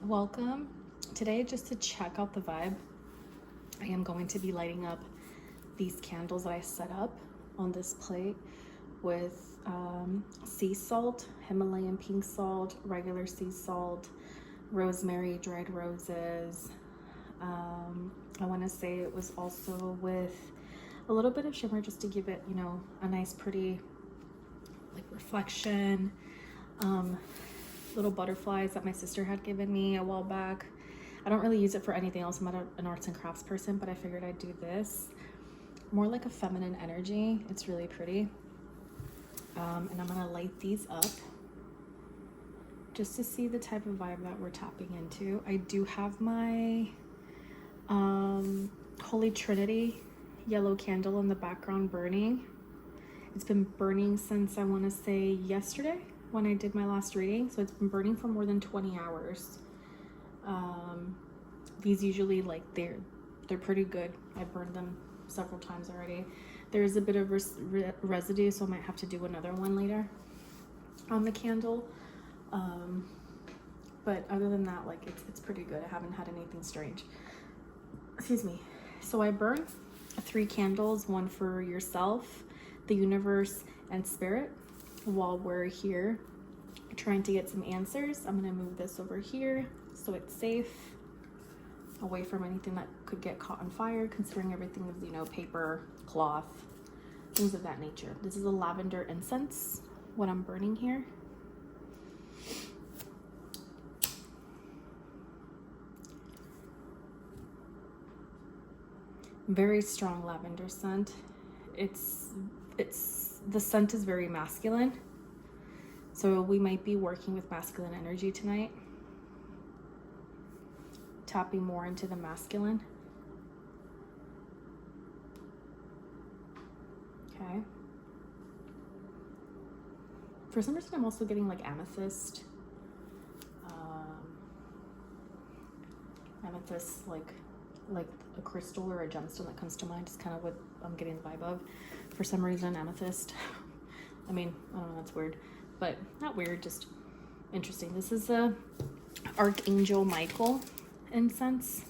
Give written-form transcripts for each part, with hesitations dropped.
Welcome. Today, just to check out the vibe, I am going to be lighting up these candles that I set up on this plate with sea salt, Himalayan pink salt, regular sea salt, rosemary, dried roses. I want to say it was also with a little bit of shimmer just to give it, you know, a nice pretty like reflection. Little butterflies that my sister had given me a while back. I don't really use it for anything else. I'm not an arts and crafts person, but I figured I'd do this. More like a feminine energy. It's really pretty. And I'm gonna light these up just to see the type of vibe that we're tapping into. I do have my Holy Trinity yellow candle in the background burning. It's been burning since I want to say yesterday when I did my last reading, so it's been burning for more than 20 hours. These usually, like, they're pretty good. I've burned them several times already. There is a bit of residue, so I might have to do another one later on the candle. But other than that, like, it's pretty good. I haven't had anything strange. Excuse me. So I burn 3 candles, one for yourself, the universe, and spirit. While we're here trying to get some answers, I'm going to move this over here so it's safe, away from anything that could get caught on fire, considering everything is, you know, paper, cloth, things of that nature. This is a lavender incense, what I'm burning here. Very strong lavender scent. The scent is very masculine, so we might be working with masculine energy tonight, tapping more into the masculine. Okay. For some reason, I'm also getting like amethyst, like a crystal or a gemstone that comes to mind. It's kind of what I'm getting the vibe of. For some reason, amethyst. I mean, I don't know, that's weird, but not weird, just interesting. This is a Archangel Michael incense.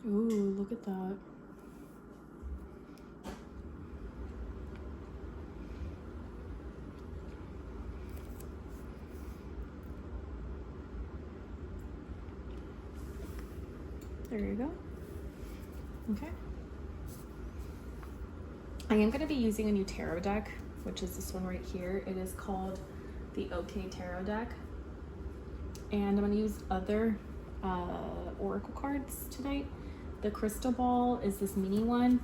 Ooh, look at that. There you go. Okay. I am going to be using a new tarot deck, which is this one right here. It is called the OK Tarot deck. And I'm going to use other oracle cards tonight. The Crystal Ball is this mini one.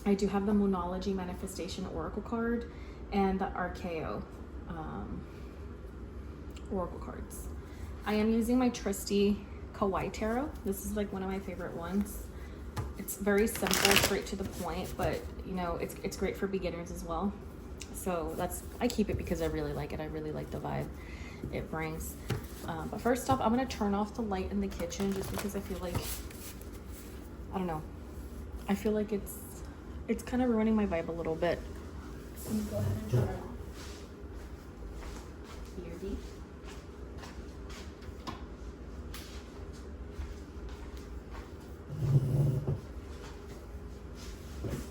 I do have the Moonology Manifestation Oracle card and the Archeo oracle cards. I am using my trusty Kawaii Tarot. This is like one of my favorite ones. It's very simple, straight to the point, but you know, it's great for beginners as well. So I keep it because I really like it. I really like the vibe it brings. But first off, I'm gonna turn off the light in the kitchen just because I feel like, I don't know, I feel like it's kind of ruining my vibe a little bit. Let me go ahead and turn it off. Here, D.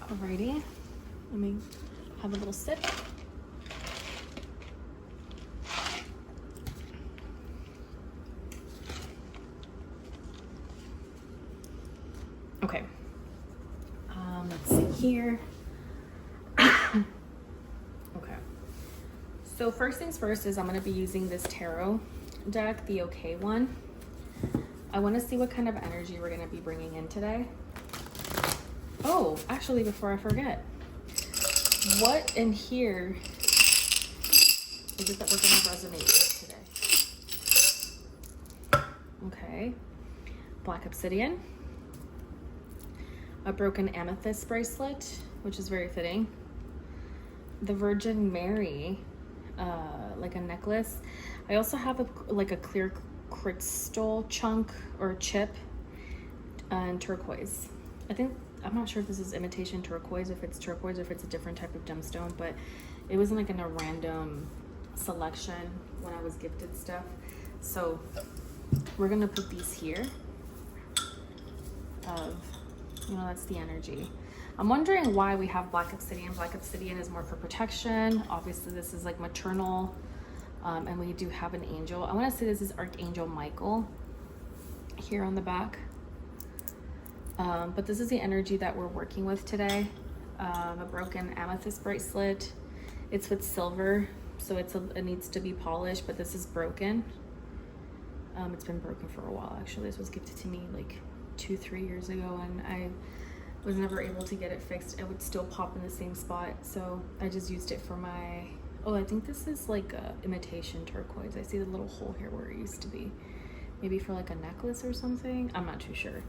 Alrighty, let me have a little sip. Okay, let's see here. Okay, so first things first is I'm going to be using this tarot deck, the OK one. I want to see what kind of energy we're going to be bringing in today. Oh, actually, before I forget, what in here is it that we're going to resonate with today? Okay, black obsidian, a broken amethyst bracelet, which is very fitting, the Virgin Mary, like a necklace. I also have a clear crystal chunk or chip and turquoise. I think I'm not sure if this is imitation turquoise, if it's turquoise, or if it's a different type of gemstone, but it wasn't like in a random selection when I was gifted stuff. So we're gonna put these here of, you know, that's the energy. I'm wondering why we have black obsidian. Black obsidian is more for protection. Obviously this is like maternal, and we do have an angel. I want to say this is Archangel Michael here on the back. But this is the energy that we're working with today. A broken amethyst bracelet. It's with silver, so it needs to be polished, but this is broken. It's been broken for a while, actually. This was gifted to me like 2-3 years ago, and I was never able to get it fixed. It would still pop in the same spot, so I just used it for my, oh, I think this is like a imitation turquoise. I see the little hole here where it used to be. Maybe for like a necklace or something. I'm not too sure.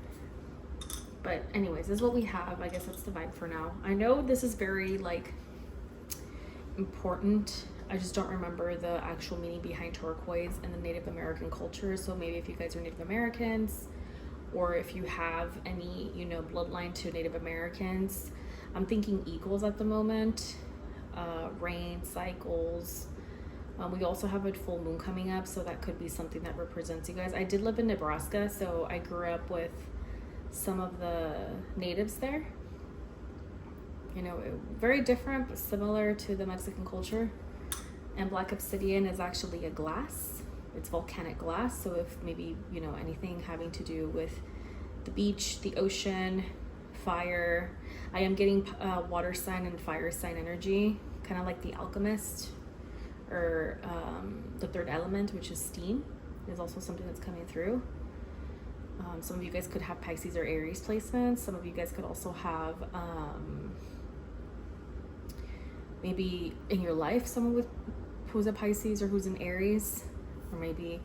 But anyways, this is what we have. I guess that's the vibe for now. I know this is very like important. I just don't remember the actual meaning behind turquoise in the Native American culture. So maybe if you guys are Native Americans, or if you have any, you know, bloodline to Native Americans. I'm thinking eagles at the moment, rain cycles. We also have a full moon coming up, so that could be something that represents you guys. I did live in Nebraska, so I grew up with some of the natives there. You know, very different, but similar to the Mexican culture. And black obsidian is actually a glass. It's volcanic glass, so if maybe, you know, anything having to do with the beach, the ocean, fire. I am getting water sign and fire sign energy, kind of like the alchemist, or the third element, which is steam, is also something that's coming through. Some of you guys could have Pisces or Aries placements. Some of you guys could also have maybe in your life someone who's a Pisces or who's an Aries, or maybe,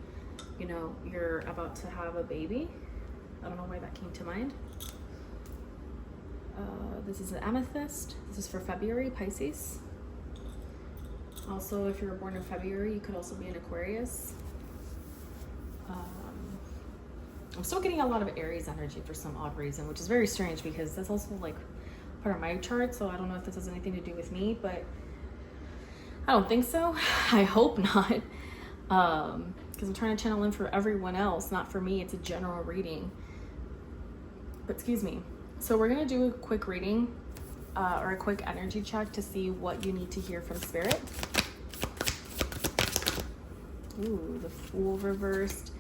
you know, you're about to have a baby. I don't know why that came to mind. This is an amethyst. This is for February, Pisces. Also, if you're born in February, you could also be an Aquarius. I'm still getting a lot of Aries energy for some odd reason, which is very strange because that's also like part of my chart. So I don't know if this has anything to do with me, but I don't think so. I hope not. Because I'm trying to channel in for everyone else, not for me. It's a general reading. But excuse me. So we're going to do a quick reading or a quick energy check to see what you need to hear from Spirit. Ooh, the Fool reversed,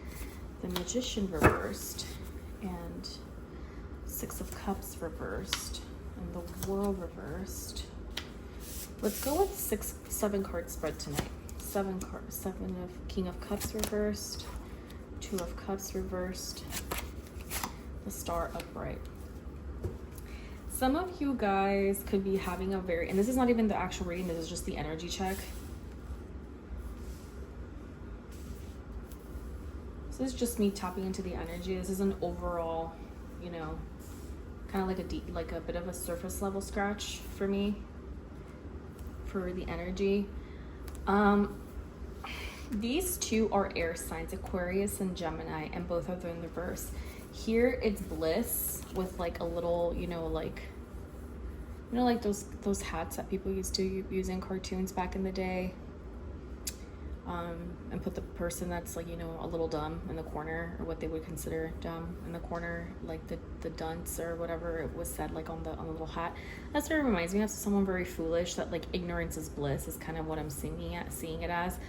the Magician reversed, and Six of Cups reversed, and the World reversed. Let's go with 7 card spread tonight. 7 of King of Cups reversed, 2 of Cups reversed, the Star upright. Some of you guys could be having a very, and this is not even the actual reading, this is just the energy check. This is just me tapping into the energy. This is an overall, you know, kind of like a deep, like a bit of a surface level scratch for me, for the energy. These two are air signs, Aquarius and Gemini, and both of them in reverse. Here it's bliss with like a little, you know, like those hats that people used to use in cartoons back in the day. And put the person that's like, you know, a little dumb in the corner, or what they would consider dumb in the corner, like the dunce or whatever it was said, like on the little hat. That's what it reminds me of, someone very foolish, that like ignorance is bliss is kind of what I'm seeing it as,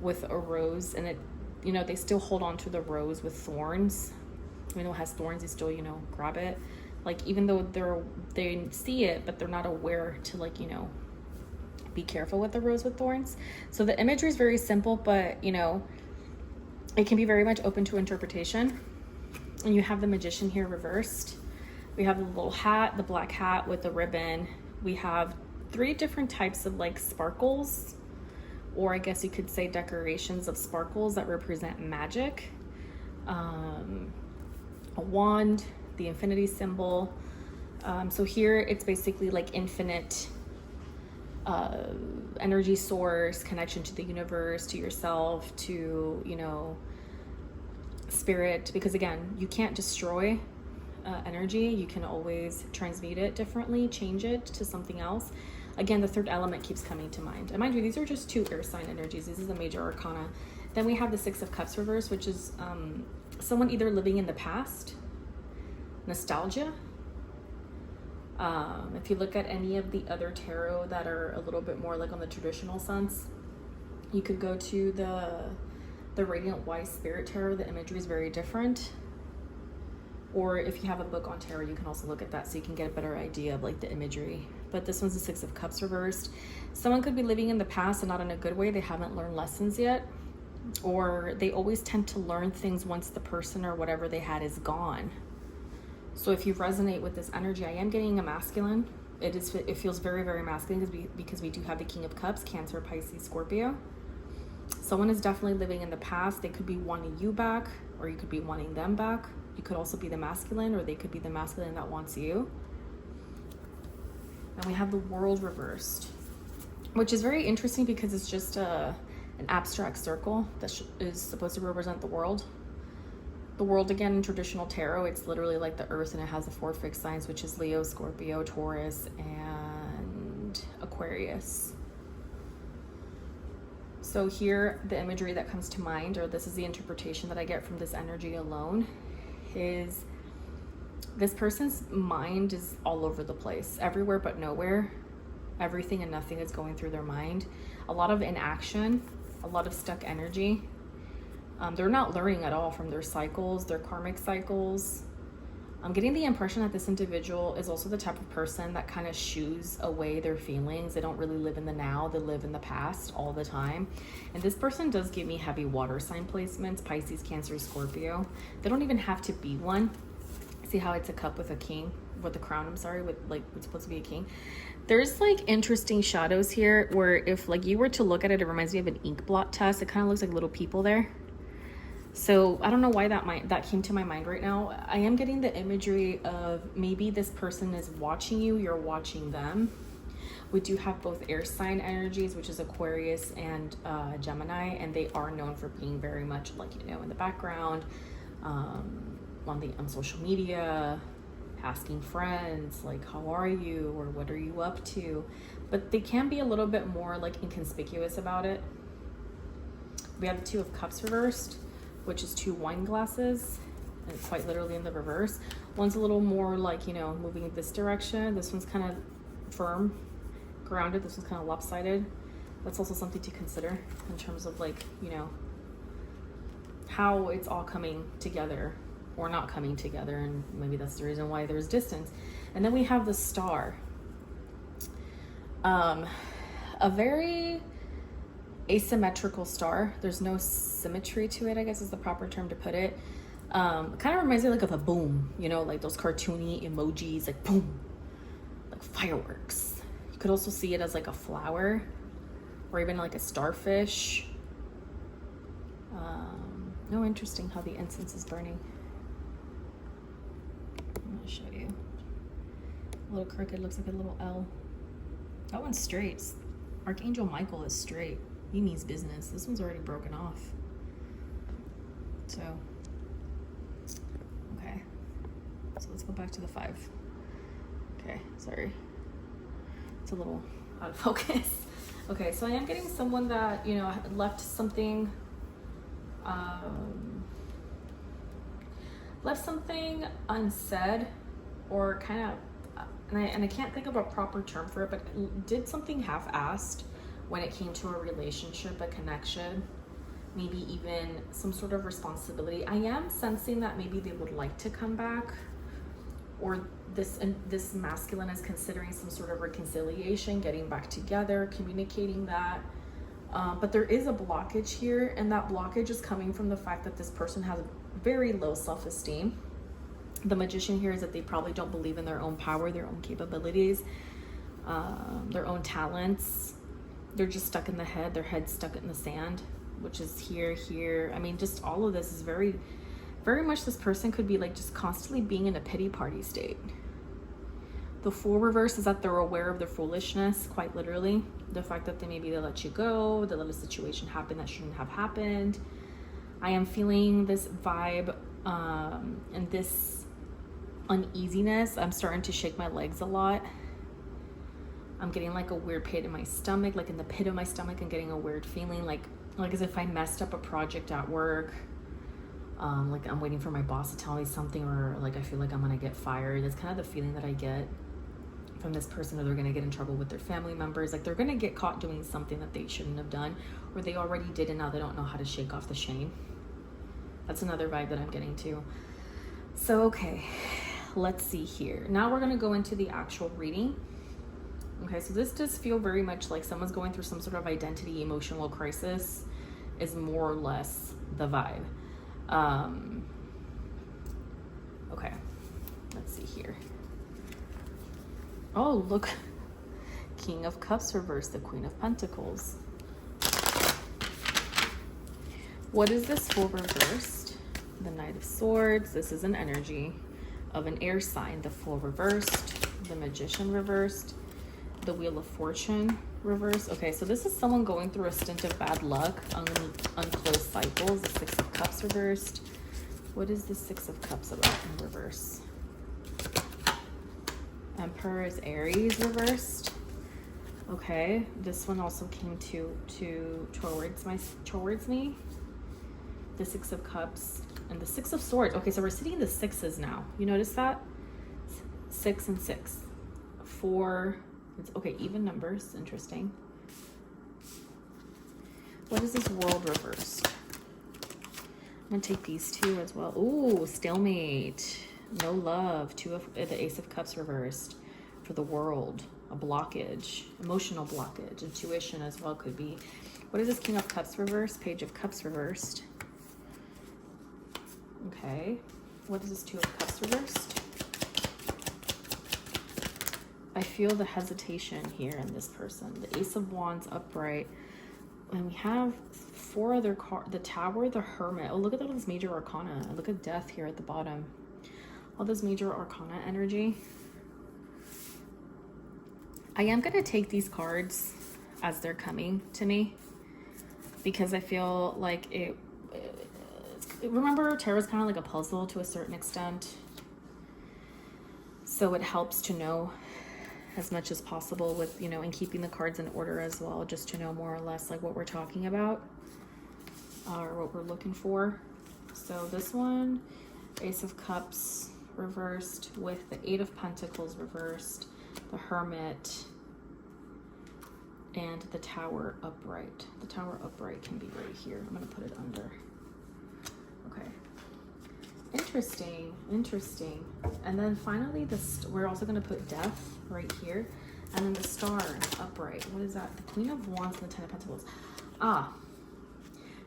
with a rose. And it, you know, they still hold on to the rose with thorns. Even though it has thorns, they still, you know, grab it. Like, even though they see it, but they're not aware to, like, you know, be careful with the rose with thorns. So the imagery is very simple, but, you know, it can be very much open to interpretation. And you have the Magician here reversed. We have the little hat, the black hat with the ribbon. We have 3 different types of like sparkles, or I guess you could say decorations of sparkles that represent magic. A wand, the infinity symbol. So here it's basically like infinite energy source, connection to the universe, to yourself, to, you know, spirit, because again, you can't destroy energy. You can always transmute it differently, change it to something else. Again, the third element keeps coming to mind. And mind you, these are just 2 air sign energies. This is the major arcana. Then we have the 6 of Cups reverse, which is someone either living in the past, nostalgia. If you look at any of the other tarot that are a little bit more like on the traditional sense, you could go to the Radiant Wise Spirit Tarot. The imagery is very different. Or if you have a book on tarot, you can also look at that so you can get a better idea of like the imagery. But this one's the 6 of Cups reversed. Someone could be living in the past and not in a good way. They haven't learned lessons yet. Or they always tend to learn things once the person or whatever they had is gone. So if you resonate with this energy, I am getting a masculine. It feels very, very masculine because we do have the King of Cups, Cancer, Pisces, Scorpio. Someone is definitely living in the past. They could be wanting you back, or you could be wanting them back. You could also be the masculine, or they could be the masculine that wants you. And we have the World reversed, which is very interesting because it's just an abstract circle that is supposed to represent the world. The world, again, in traditional tarot, it's literally like the earth, and it has the 4 fixed signs, which is Leo, Scorpio, Taurus, and Aquarius. So here, the imagery that comes to mind, or this is the interpretation that I get from this energy alone, is this person's mind is all over the place, everywhere but nowhere. Everything and nothing is going through their mind. A lot of inaction, a lot of stuck energy. They're not learning at all from their cycles, their karmic cycles. I'm getting the impression that this individual is also the type of person that kind of shoos away their feelings. They don't really live in the now, they live in the past all the time. And this person does give me heavy water sign placements, Pisces, Cancer, Scorpio. They don't even have to be one. See how it's a cup with a king, with the crown, I'm sorry, with like it's supposed to be a king. There's like interesting shadows here where if like you were to look at it, it reminds me of an ink blot test. It kind of looks like little people there. So I don't know why that came to my mind right now. I am getting the imagery of maybe this person is watching you, you're watching them. We do have both air sign energies, which is Aquarius and Gemini, and they are known for being very much like, you know, in the background, on social media, asking friends like, how are you, or what are you up to? But they can be a little bit more like inconspicuous about it. We have the 2 of Cups reversed, which is 2 wine glasses, and it's quite literally in the reverse. One's a little more like, you know, moving in this direction. This one's kind of firm, grounded. This one's kind of lopsided. That's also something to consider in terms of like, you know, how it's all coming together or not coming together, and maybe that's the reason why there's distance. And then we have the Star. A very asymmetrical star. There's no symmetry to it, I guess is the proper term to put it. Kind of reminds me like of a boom, you know, like those cartoony emojis, like boom, like fireworks. You could also see it as like a flower or even like a starfish. No, interesting how the incense is burning. I'm gonna show you. A little crooked, looks like a little L. That one's straight. Archangel Michael is straight. He means business. This one's already broken off. So, okay. So let's go back to the 5. Okay, sorry. It's a little out of focus. Okay, so I am getting someone that, you know, left something, unsaid, or kind of, and I can't think of a proper term for it, but did something half-assed when it came to a relationship, a connection, maybe even some sort of responsibility. I am sensing that maybe they would like to come back, or this masculine is considering some sort of reconciliation, getting back together, communicating that. But there is a blockage here, and that blockage is coming from the fact that this person has very low self-esteem. The Magician here is that they probably don't believe in their own power, their own capabilities, their own talents. They're just stuck in the head, their head's stuck in the sand, which is here. I mean, just all of this is very, very much this person could be like just constantly being in a pity party state. The Fool reverse is that they're aware of their foolishness, quite literally. The fact that they let you go, they let a situation happen that shouldn't have happened. I am feeling this vibe and this uneasiness. I'm starting to shake my legs a lot. I'm getting like a weird pit in my stomach, like in the pit of my stomach. I'm getting a weird feeling, like as if I messed up a project at work. Like I'm waiting for my boss to tell me something, or like I feel like I'm gonna get fired. That's kind of the feeling that I get from this person, or they're gonna get in trouble with their family members. Like they're gonna get caught doing something that they shouldn't have done, or they already did and now they don't know how to shake off the shame. That's another vibe that I'm getting too. So, okay, let's see here. Now we're gonna go into the actual reading. Okay, so this does feel very much like someone's going through some sort of identity, emotional crisis is more or less the vibe. Okay, let's see here. Oh, look. King of Cups reversed, the Queen of Pentacles. What is this for reversed? The Knight of Swords. This is an energy of an air sign. The Fool reversed, the Magician reversed, the Wheel of Fortune reversed. Okay, so this is someone going through a stint of bad luck, unclosed cycles. The Six of Cups reversed. What is the Six of Cups about in reverse? Emperor is Aries reversed. Okay, this one also came towards me. The Six of Cups and the Six of Swords. Okay, so we're sitting in the sixes now. You notice that? 6 and 6. 4. It's okay, even numbers. Interesting. What is this World reversed? I'm gonna take these two as well. Ooh, stalemate. No love. The Ace of Cups reversed for the World. A blockage, emotional blockage. Intuition as well could be. What is this King of Cups reversed? Page of Cups reversed. Okay. What is this Two of Cups reversed? I feel the hesitation here in this person. The Ace of Wands upright. And we have 4 other cards. The Tower, the Hermit. Oh, look at all this major arcana. Look at Death here at the bottom. All this major arcana energy. I am going to take these cards as they're coming to me, because I feel like remember, tarot is kind of like a puzzle to a certain extent. So it helps to know as much as possible with, and keeping the cards in order as well, just to know more or less like what we're talking about or what we're looking for. So this one, Ace of Cups reversed with the Eight of Pentacles reversed, the Hermit, and the Tower upright. The Tower upright can be right here. I'm going to put it under. Okay. Interesting. Interesting. And then finally, we're also going to put Death right here. And then the Star upright. What is that? The Queen of Wands and the Ten of Pentacles.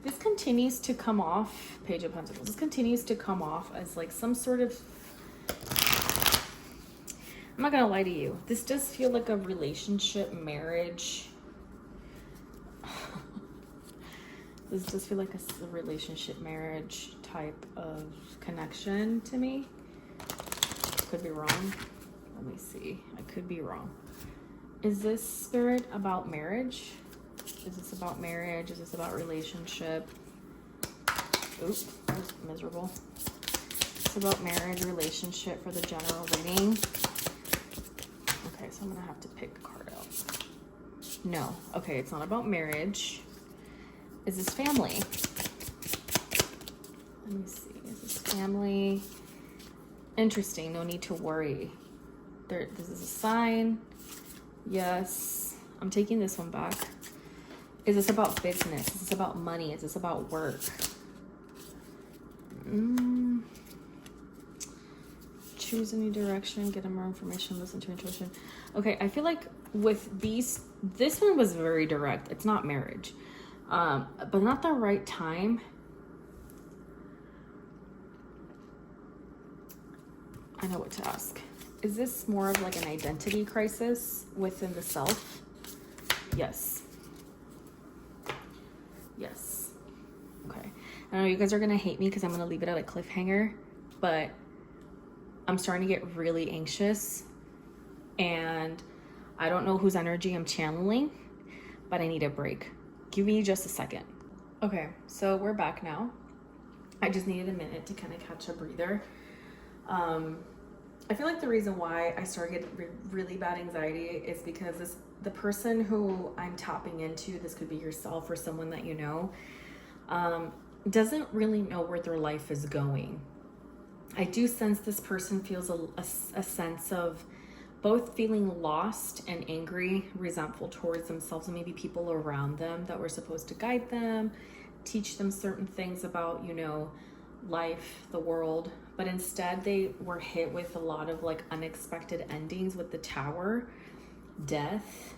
This continues to come off, Page of Pentacles. This continues to come off as like some sort of, I'm not gonna lie to you, this does feel like a relationship, marriage. This does feel like a relationship, marriage type of connection to me. Could be wrong. Let me see. I could be wrong. Is this spirit about marriage? Is this about marriage? Is this about relationship? Oops, that was miserable. It's about marriage, relationship for the general reading. Okay, so I'm gonna have to pick a card out. No, okay, it's not about marriage. Is this family? Let me see, is this family? Interesting, no need to worry. This is a sign. Yes, I'm taking this one back. Is this about business? Is this about money? Is this about work? Choose a new direction, get more information, listen to intuition. Okay, I feel like with these, this one was very direct. It's not marriage, but not the right time. I know what to ask. Is this more of like an identity crisis within the self? Yes. Yes. Okay. I know you guys are going to hate me because I'm going to leave it at a cliffhanger, but I'm starting to get really anxious and I don't know whose energy I'm channeling, but I need a break. Give me just a second. Okay, so we're back now. I just needed a minute to kind of catch a breather. I feel like the reason why I started getting really bad anxiety is because the person who I'm tapping into, this could be yourself or someone that you know, doesn't really know where their life is going. I do sense this person feels a sense of both feeling lost and angry, resentful towards themselves and maybe people around them that were supposed to guide them, teach them certain things about, you know, life, the world, but instead they were hit with a lot of like unexpected endings with the Tower, death,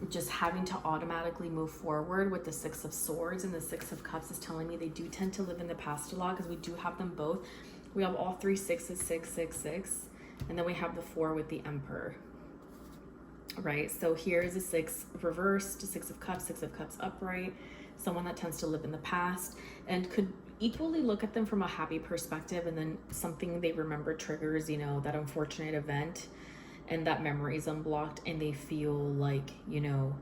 just having to automatically move forward with the Six of Swords, and the Six of Cups is telling me they do tend to live in the past a lot because we do have them both. We have all three sixes, 666, and then we have the 4 with the Emperor, right? So here is a 6 reversed, a 6 of Cups upright, someone that tends to live in the past and could equally look at them from a happy perspective, and then something they remember triggers, you know, that unfortunate event, and that memory is unblocked, and they feel like, you know,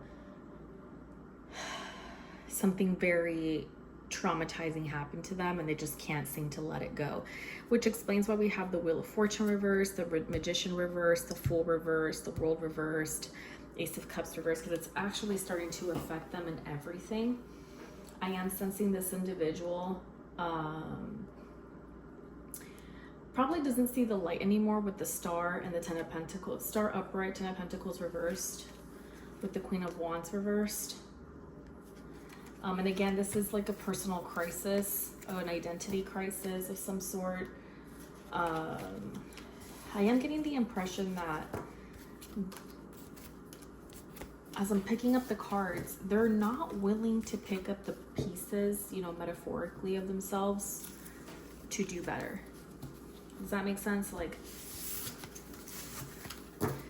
something very traumatizing happened to them and they just can't seem to let it go, which explains why we have the Wheel of Fortune reversed, the Magician reversed, the Fool reversed, the World reversed, Ace of Cups reversed, because it's actually starting to affect them in everything. I am sensing this individual probably doesn't see the light anymore with the Star and the 10 of Pentacles. Star upright, 10 of Pentacles reversed, with the Queen of Wands reversed. And again, this is like a personal crisis, an identity crisis of some sort. I am getting the impression that as I'm picking up the cards, they're not willing to pick up the pieces, you know, metaphorically of themselves to do better. Does that make sense? Like,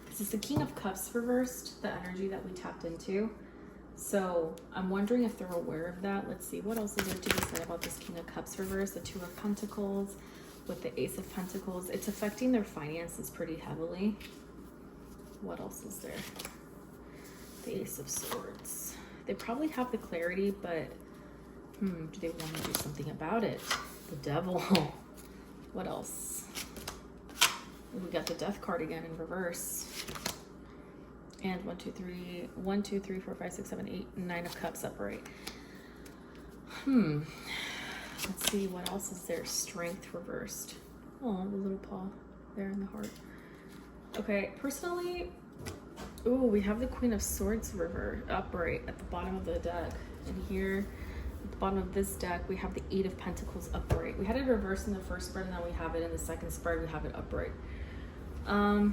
this is the King of Cups reversed, the energy that we tapped into. So I'm wondering if they're aware of that. Let's see, what else is there to be said about this King of Cups reversed, the 2 of Pentacles with the Ace of Pentacles. It's affecting their finances pretty heavily. What else is there? The Ace of Swords. They probably have the clarity, but do they want to do something about it? The Devil. What else? We got the Death card again in reverse. And 1, 2, 3, 4, 5, 6, 7, 8, 9 of Cups upright. Let's see, what else is there? Strength reversed. Oh, the little paw there in the heart. Okay, personally, ooh, we have the Queen of Swords upright at the bottom of the deck. And here, at the bottom of this deck, we have the 8 of Pentacles upright. We had it reversed in the first spread, and now we have it in the second spread. We have it upright. Let's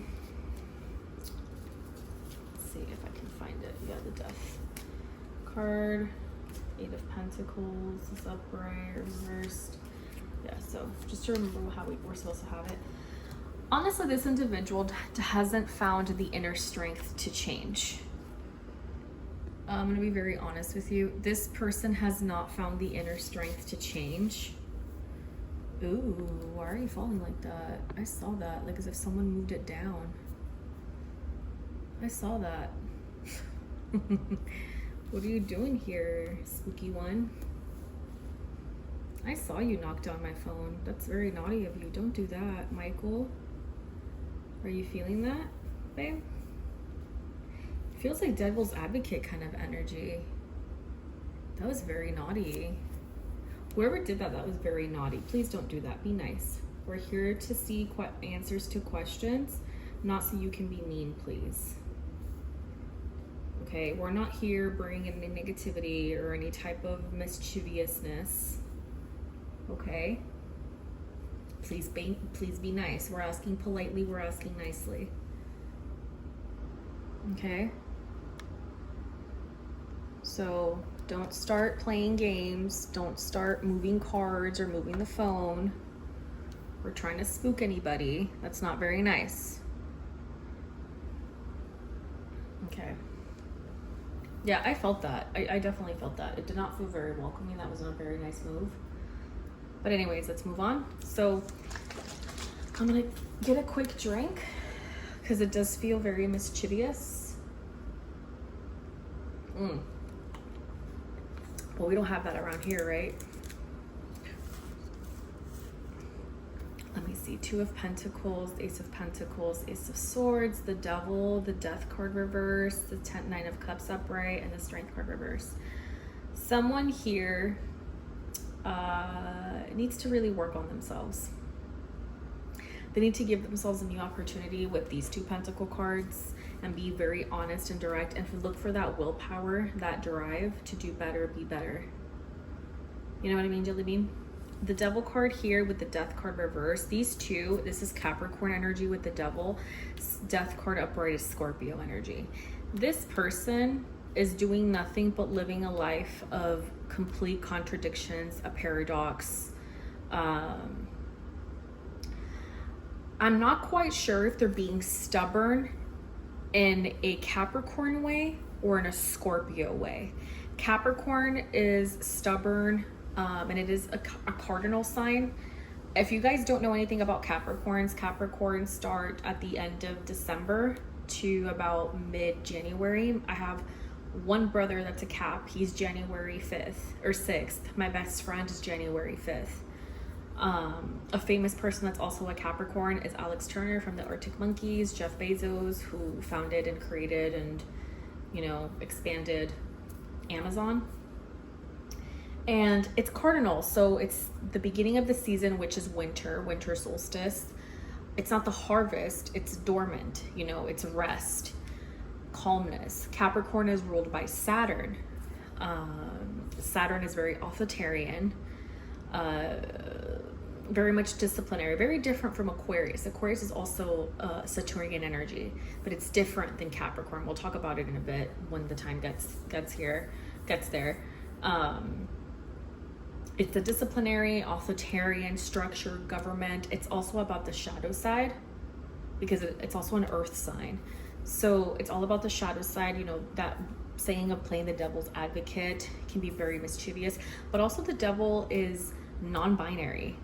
see if I can find it. Yeah, the Death card. 8 of Pentacles is upright, reversed. Yeah, so just to remember how we're supposed to have it. Honestly, this individual hasn't found the inner strength to change. I'm gonna be very honest with you. This person has not found the inner strength to change. Ooh, why are you falling like that? I saw that, like as if someone moved it down. I saw that. What are you doing here, spooky one? I saw you knock down my phone. That's very naughty of you. Don't do that, Michael. Are you feeling that, babe? Feels like Devil's Advocate kind of energy. That was very naughty. Whoever did that, that was very naughty. Please don't do that. Be nice. We're here to see answers to questions, not so you can be mean, please. Okay, we're not here bringing any negativity or any type of mischievousness. Okay? Please be nice. We're asking politely, we're asking nicely. Okay? So don't start playing games. Don't start moving cards or moving the phone. We're trying to spook anybody. That's not very nice. Okay. Yeah, I felt that. I definitely felt that. It did not feel very welcoming. That was not a very nice move. But anyways, let's move on. So I'm gonna get a quick drink because it does feel very mischievous. Well, we don't have that around here, right? Let me see. see. Two of Pentacles, Ace of Pentacles, Ace of Swords, the Devil, the Death card reverse, the Nine of Cups upright, and the Strength card reverse. Someone here needs to really work on themselves. They need to give themselves a new opportunity with these two Pentacle cards and be very honest and direct, and look for that willpower, that drive to do better, be better. You know what I mean, Jelly Bean? The Devil card here with the Death card reverse, these two, this is Capricorn energy with the Devil. Death card upright is Scorpio energy. This person is doing nothing but living a life of complete contradictions, a paradox. I'm not quite sure if they're being stubborn in a Capricorn way or in a Scorpio way. Capricorn is stubborn, and it is a cardinal sign. If you guys don't know anything about Capricorns start at the end of December to about mid-January. I have one brother that's a Cap. He's January 5th or 6th. My best friend is January 5th. A famous person that's also a Capricorn is Alex Turner from the Arctic Monkeys, Jeff Bezos, who founded and created and, you know, expanded Amazon. And it's cardinal, so it's the beginning of the season, which is winter solstice. It's not the harvest, it's dormant, you know, it's rest, calmness. Capricorn is ruled by Saturn. Saturn is very authoritarian, very much disciplinary, very different from Aquarius. Aquarius is also Saturnian energy, but it's different than Capricorn. We'll talk about it in a bit when the time gets there. It's the disciplinary, authoritarian structure, government. It's also about the shadow side because it's also an earth sign. So it's all about the shadow side. You know, that saying of playing the devil's advocate can be very mischievous, but also the devil is non-binary.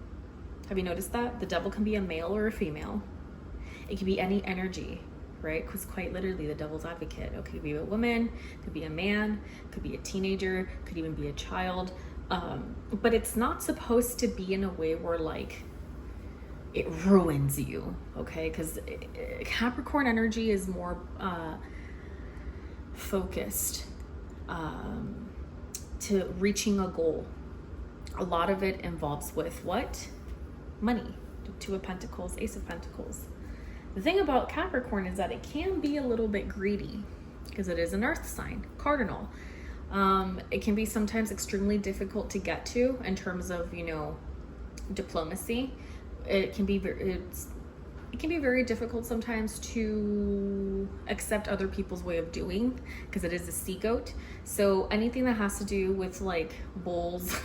Have you noticed that? The devil can be a male or a female. It can be any energy, right? Because quite literally the devil's advocate. It could be a woman, could be a man, could be a teenager, could even be a child. But it's not supposed to be in a way where like it ruins you, okay? Because Capricorn energy is more focused to reaching a goal. A lot of it involves with what? Money. Two of Pentacles, Ace of Pentacles. The thing about Capricorn is that it can be a little bit greedy because it is an earth sign, cardinal. It can be sometimes extremely difficult to get to in terms of, you know, diplomacy. It can be very difficult sometimes to accept other people's way of doing because it is a sea goat. So anything that has to do with like bulls,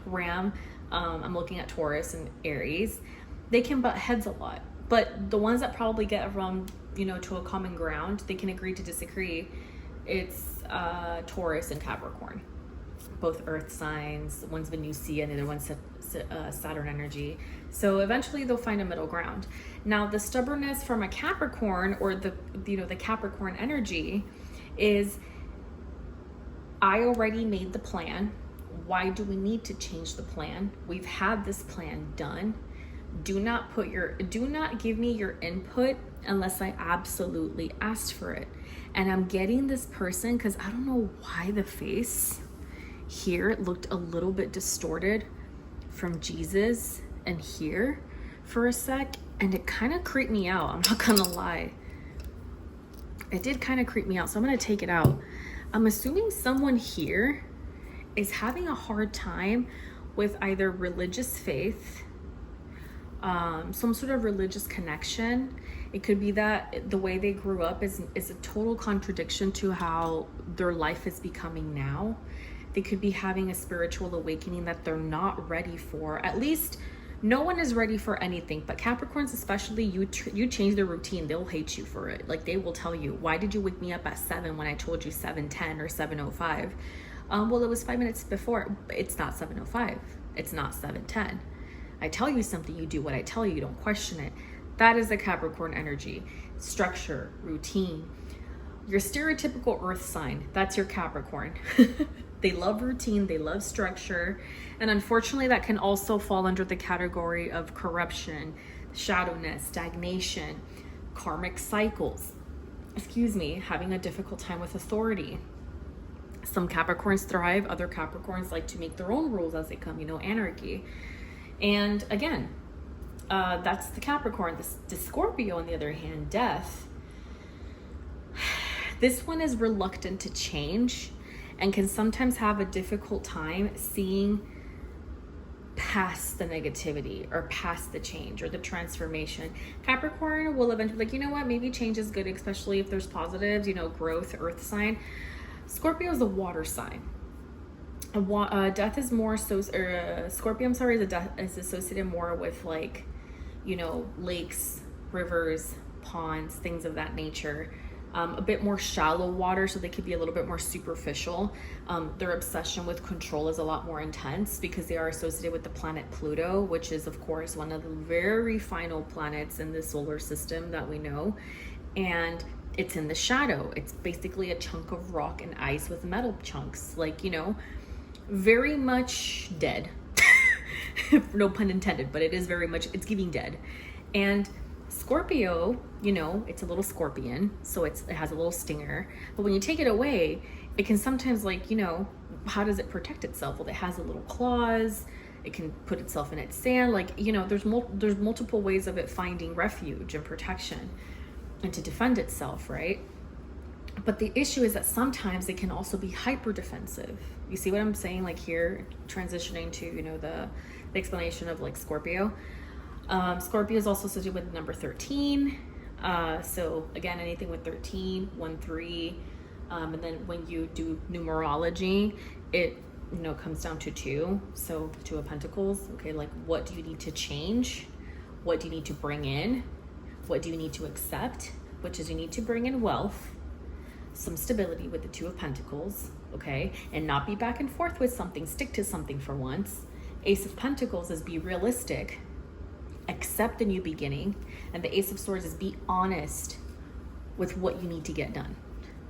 ram, I'm looking at Taurus and Aries, they can butt heads a lot. But the ones that probably get around, you know, to a common ground, they can agree to disagree. It's Taurus and Capricorn, both earth signs. One's Venusian and the other one's Saturn energy. So eventually they'll find a middle ground. Now the stubbornness from a Capricorn, or the Capricorn energy, is I already made the plan. Why do we need to change the plan? We've had this plan done. Do not give me your input unless I absolutely asked for it. And I'm getting this person because I don't know why the face here looked a little bit distorted from Jesus and here for a sec, and it kind of creeped me out. I'm not gonna lie. It did kind of creep me out, so I'm gonna take it out. I'm assuming someone here is having a hard time with either religious faith, some sort of religious connection. It could be that the way they grew up is a total contradiction to how their life is becoming now. They could be having a spiritual awakening that they're not ready for. At least no one is ready for anything, but Capricorns especially, you change their routine, they'll hate you for it. Like they will tell you, why did you wake me up at 7 when I told you 7:10 or 7:05? Well, it was 5 minutes before. It's not 7:05. It's not 7:10. I tell you something, you do what I tell you, you don't question it. That is the Capricorn energy. Structure, routine. Your stereotypical earth sign, that's your Capricorn. They love routine, they love structure. And unfortunately, that can also fall under the category of corruption, shadowness, stagnation, karmic cycles, having a difficult time with authority. Some Capricorns thrive, other Capricorns like to make their own rules as they come, anarchy. And again, that's the Capricorn. The Scorpio, on the other hand, death. This one is reluctant to change and can sometimes have a difficult time seeing past the negativity or past the change or the transformation. Capricorn will eventually be like, you know what, maybe change is good, especially if there's positives, growth, earth sign. Scorpio is a water sign. Death is more so, Scorpio, is associated more with like, lakes, rivers, ponds, things of that nature. A bit more shallow water, so they could be a little bit more superficial. Their obsession with control is a lot more intense because they are associated with the planet Pluto, which is, of course, one of the very final planets in the solar system that we know. And it's in the shadow. It's basically a chunk of rock and ice with metal chunks, like, very much dead. No pun intended, but it is very much, it's giving dead. And Scorpio, it's a little scorpion, so it has a little stinger. But when you take it away, it can sometimes, like, how does it protect itself? Well, it has a little claws. It can put itself in its sand. Like, there's multiple ways of it finding refuge and protection and to defend itself, right? But the issue is that sometimes it can also be hyper defensive. You see what I'm saying? Like here, transitioning to, the explanation of like Scorpio. Scorpio is also associated with number 13. So again, anything with 13, 1, 3. And then when you do numerology, it, comes down to 2. So 2 of Pentacles. Okay, like what do you need to change? What do you need to bring in? What do you need to accept? Which is you need to bring in wealth, some stability with the 2 of Pentacles, okay? And not be back and forth with something. Stick to something for once. Ace of Pentacles is be realistic. Accept the new beginning. And the Ace of Swords is be honest with what you need to get done.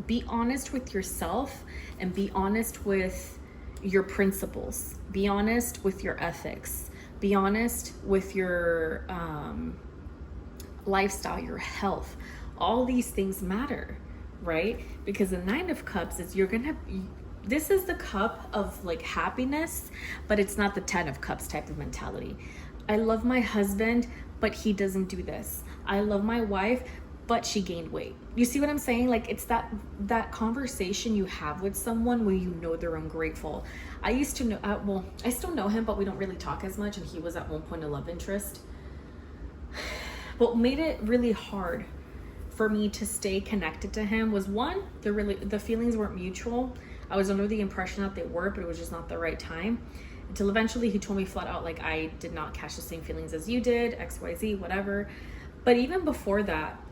Be honest with yourself and be honest with your principles. Be honest with your ethics. Be honest with your lifestyle, your health. All these things matter, right? Because the 9 of Cups is this is the cup of like happiness, but it's not the 10 of Cups type of mentality. I love my husband, but he doesn't do this. I love my wife, but she gained weight. You see what I'm saying? Like it's that conversation you have with someone when they're ungrateful. I used to know, I still know him, but we don't really talk as much. And he was at one point a love interest. What made it really hard for me to stay connected to him was one, the feelings weren't mutual. I was under the impression that they were, but it was just not the right time. Until eventually he told me flat out, like, I did not catch the same feelings as you did, XYZ, whatever. But even before that,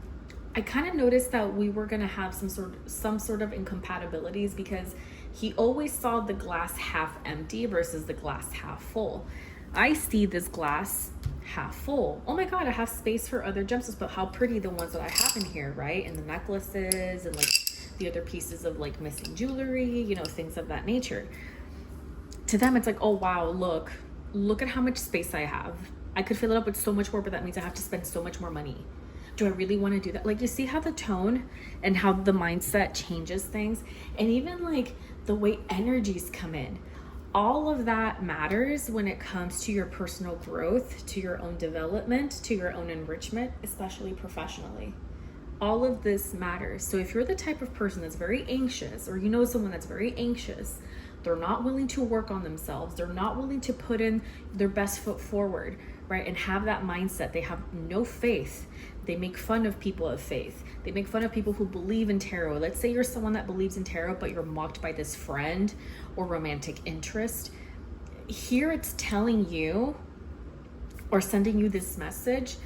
I kind of noticed that we were going to have some sort of incompatibilities because he always saw the glass half empty versus the glass half full. I see this glass half full. Oh my God, I have space for other gemstones, but how pretty the ones that I have in here, right? And the necklaces and like the other pieces of like missing jewelry, things of that nature. To them, it's like, oh wow, look at how much space I have. I could fill it up with so much more, but that means I have to spend so much more money. Do I really want to do that? Like, you see how the tone and how the mindset changes things, and even like the way energies come in. All of that matters when it comes to your personal growth, to your own development, to your own enrichment, especially professionally. All of this matters. So if you're the type of person that's very anxious, or someone that's very anxious, they're not willing to work on themselves, they're not willing to put in their best foot forward, right? And have that mindset. They have no faith. They make fun of people of faith. They make fun of people who believe in tarot. Let's say you're someone that believes in tarot, but you're mocked by this friend or romantic interest. Here it's telling you or sending you this message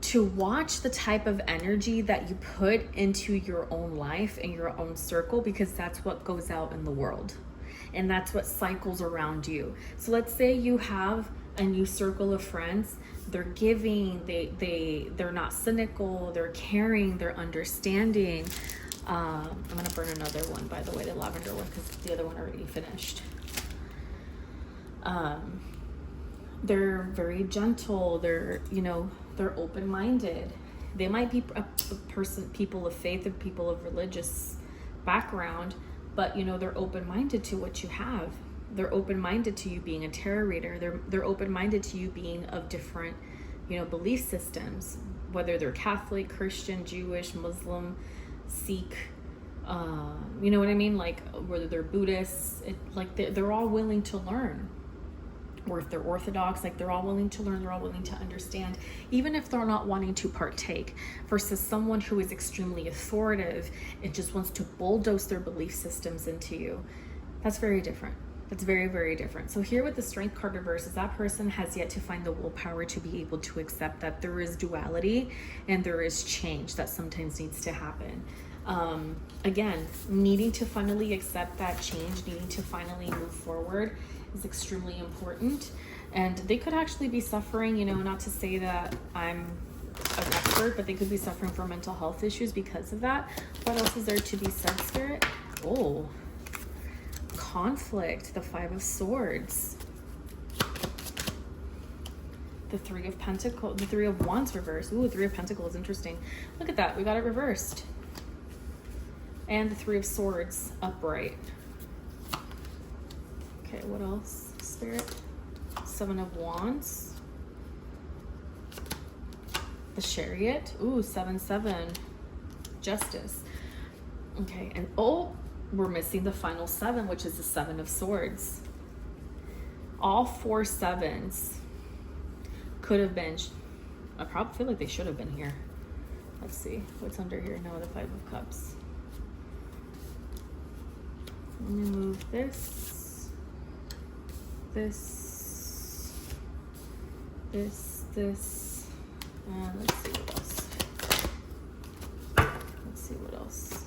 to watch the type of energy that you put into your own life and your own circle, because that's what goes out in the world. And that's what cycles around you. So let's say you have a new circle of friends. They're giving, they're not cynical, they're caring, they're understanding. I'm gonna burn another one, by the way, the lavender one, because the other one already finished. They're very gentle. They're, you know, they're open-minded. They might be people of faith and people of religious background, but, you know, they're open-minded to what you have. They're open-minded to you being a tarot reader. They're open-minded to you being of different, you know, belief systems, whether they're Catholic, Christian, Jewish, Muslim, Sikh, you know what I mean? Like, whether they're Buddhists, they're all willing to learn. Or if they're Orthodox, like, they're all willing to learn, they're all willing to understand, even if they're not wanting to partake, versus someone who is extremely authoritative and just wants to bulldoze their belief systems into you. That's very different. That's very, very different. So here with the Strength card reverse is that person has yet to find the willpower to be able to accept that there is duality and there is change that sometimes needs to happen. Again, needing to finally accept that change, needing to finally move forward is extremely important. And they could actually be suffering, you know, not to say that I'm an expert, but they could be suffering from mental health issues because of that. What else is there to be said, Spirit? Oh, conflict, the 5 of Swords, the 3 of Pentacles, the 3 of Wands reversed. Ooh, 3 of Pentacles, interesting. Look at that, we got it reversed. And the 3 of Swords upright. Okay, what else, Spirit? 7 of Wands. The Chariot. Ooh, 7-7. Justice. Okay, and oh, we're missing the final 7, which is the 7 of Swords. All 4 7s could have been, I probably feel like they should have been here. Let's see, what's under here? No, the 5 of Cups. Let me move this, and let's see what else. Let's see what else.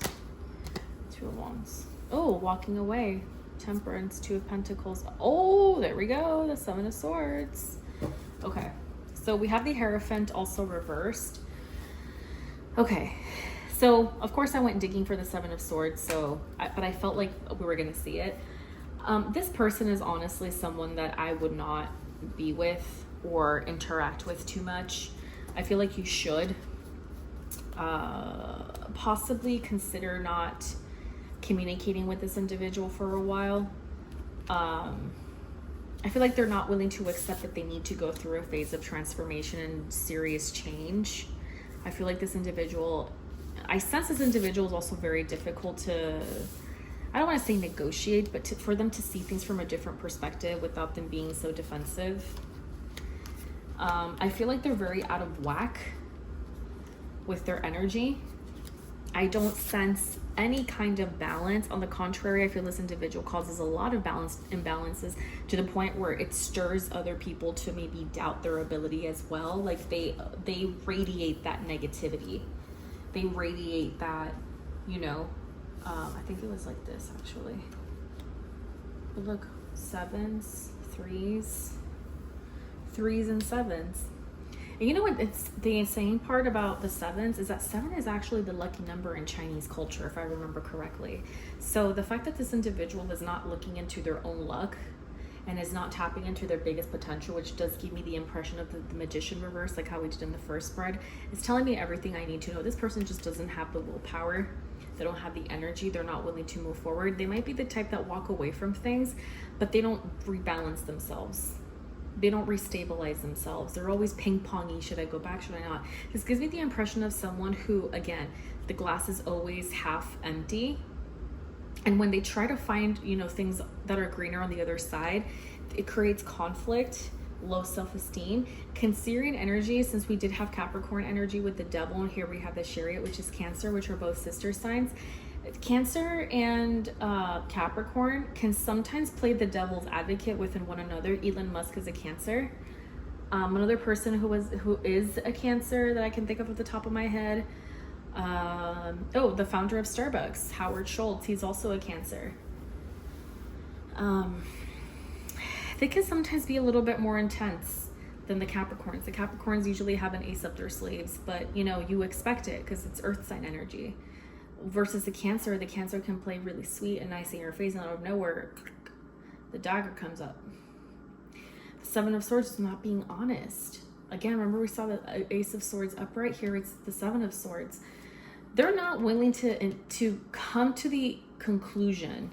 2 of Wands. Oh, walking away. Temperance, 2 of Pentacles. Oh, there we go. The 7 of Swords. Okay, so we have the Hierophant also reversed. Okay, so of course I went digging for the 7 of Swords, but I felt like we were going to see it. This person is honestly someone that I would not be with or interact with too much. I feel like you should possibly consider not communicating with this individual for a while. I feel like they're not willing to accept that they need to go through a phase of transformation and serious change. I feel like this individual, I sense this individual is also very difficult to, I don't want to say negotiate, but for them to see things from a different perspective without them being so defensive. I feel like they're very out of whack with their energy. I don't sense any kind of balance. On the contrary, I feel this individual causes a lot of imbalances to the point where it stirs other people to maybe doubt their ability as well. Like they radiate that negativity. They radiate that, you know, I think it was like this actually. But look, 7s, 3s and 7s. And you know what, it's the insane part about the 7s is that 7 is actually the lucky number in Chinese culture, if I remember correctly. So the fact that this individual is not looking into their own luck and is not tapping into their biggest potential, which does give me the impression of the Magician reverse, like how we did in the first spread, is telling me everything I need to know. This person just doesn't have the willpower. They don't have the energy. They're not willing to move forward. They might be the type that walk away from things, but they don't rebalance themselves. They don't restabilize themselves. They're always ping-ponging. Should I go back? Should I not? This gives me the impression of someone who, again, the glass is always half empty. And when they try to find, you know, things that are greener on the other side, it creates conflict, low self-esteem. Cancerian energy, since we did have Capricorn energy with the Devil, and here we have the Chariot, which is Cancer, which are both sister signs. Cancer and Capricorn can sometimes play the devil's advocate within one another. Elon Musk is a Cancer. Another person who is a Cancer that I can think of at the top of my head. The founder of Starbucks, Howard Schultz. He's also a Cancer. They can sometimes be a little bit more intense than the Capricorns. The Capricorns usually have an ace up their sleeves, but you know, you expect it because it's earth sign energy. Versus the Cancer can play really sweet and nice in your face, and out of nowhere, the dagger comes up. Seven of Swords is not being honest. Again, remember we saw the Ace of Swords upright. Here it's the Seven of Swords. They're not willing to come to the conclusion,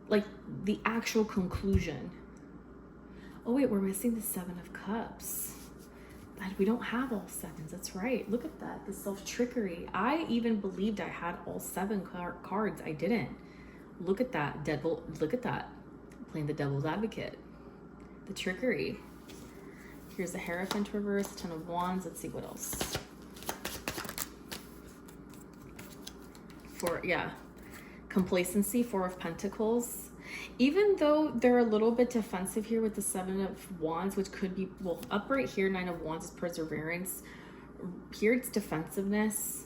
like the actual conclusion. Oh wait, we're missing the Seven of Cups. But we don't have all sevens. That's right. Look at that, the self-trickery. I even believed I had all seven cards. I didn't. Look at that, devil. Look at that, playing the devil's advocate. The trickery. Here's the Hierophant reverse, Ten of Wands. Let's see what else. Complacency, Four of Pentacles. Even though they're a little bit defensive here with the Seven of Wands, which could be, well, upright here, Nine of Wands is perseverance. Here it's defensiveness.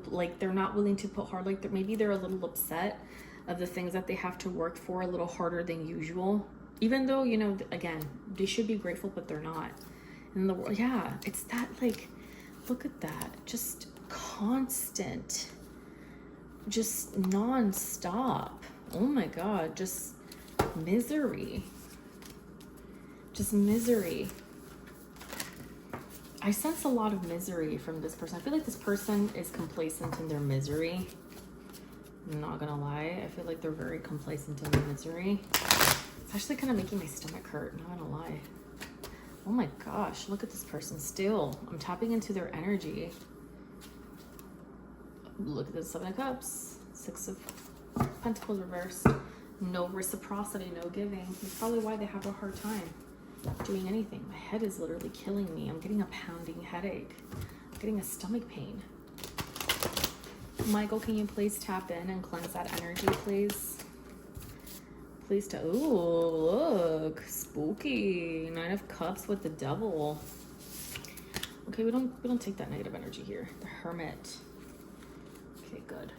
Like they're not willing to put hard, like maybe they're a little upset of the things that they have to work for a little harder than usual. Even though, you know, again, they should be grateful, but they're not. And the world, yeah, it's that, like, look at that. Just constant, just non-stop. Oh my God, just misery. Just misery. I sense a lot of misery from this person. I feel like this person is complacent in their misery. I'm not gonna lie. I feel like they're very complacent in their misery. It's actually kind of making my stomach hurt, not gonna lie. Oh my gosh, look at this person still. I'm tapping into their energy. Look at the Seven of Cups, Six of Pentacles reversed. No reciprocity, no giving. That's probably why they have a hard time doing anything. My head is literally killing me. I'm getting a pounding headache. I'm getting a stomach pain. Michael, can you please tap in and cleanse that energy, please? Please to, ooh, look, spooky. Nine of Cups with the Devil. Okay, we don't take that negative energy here. The Hermit. Okay, good.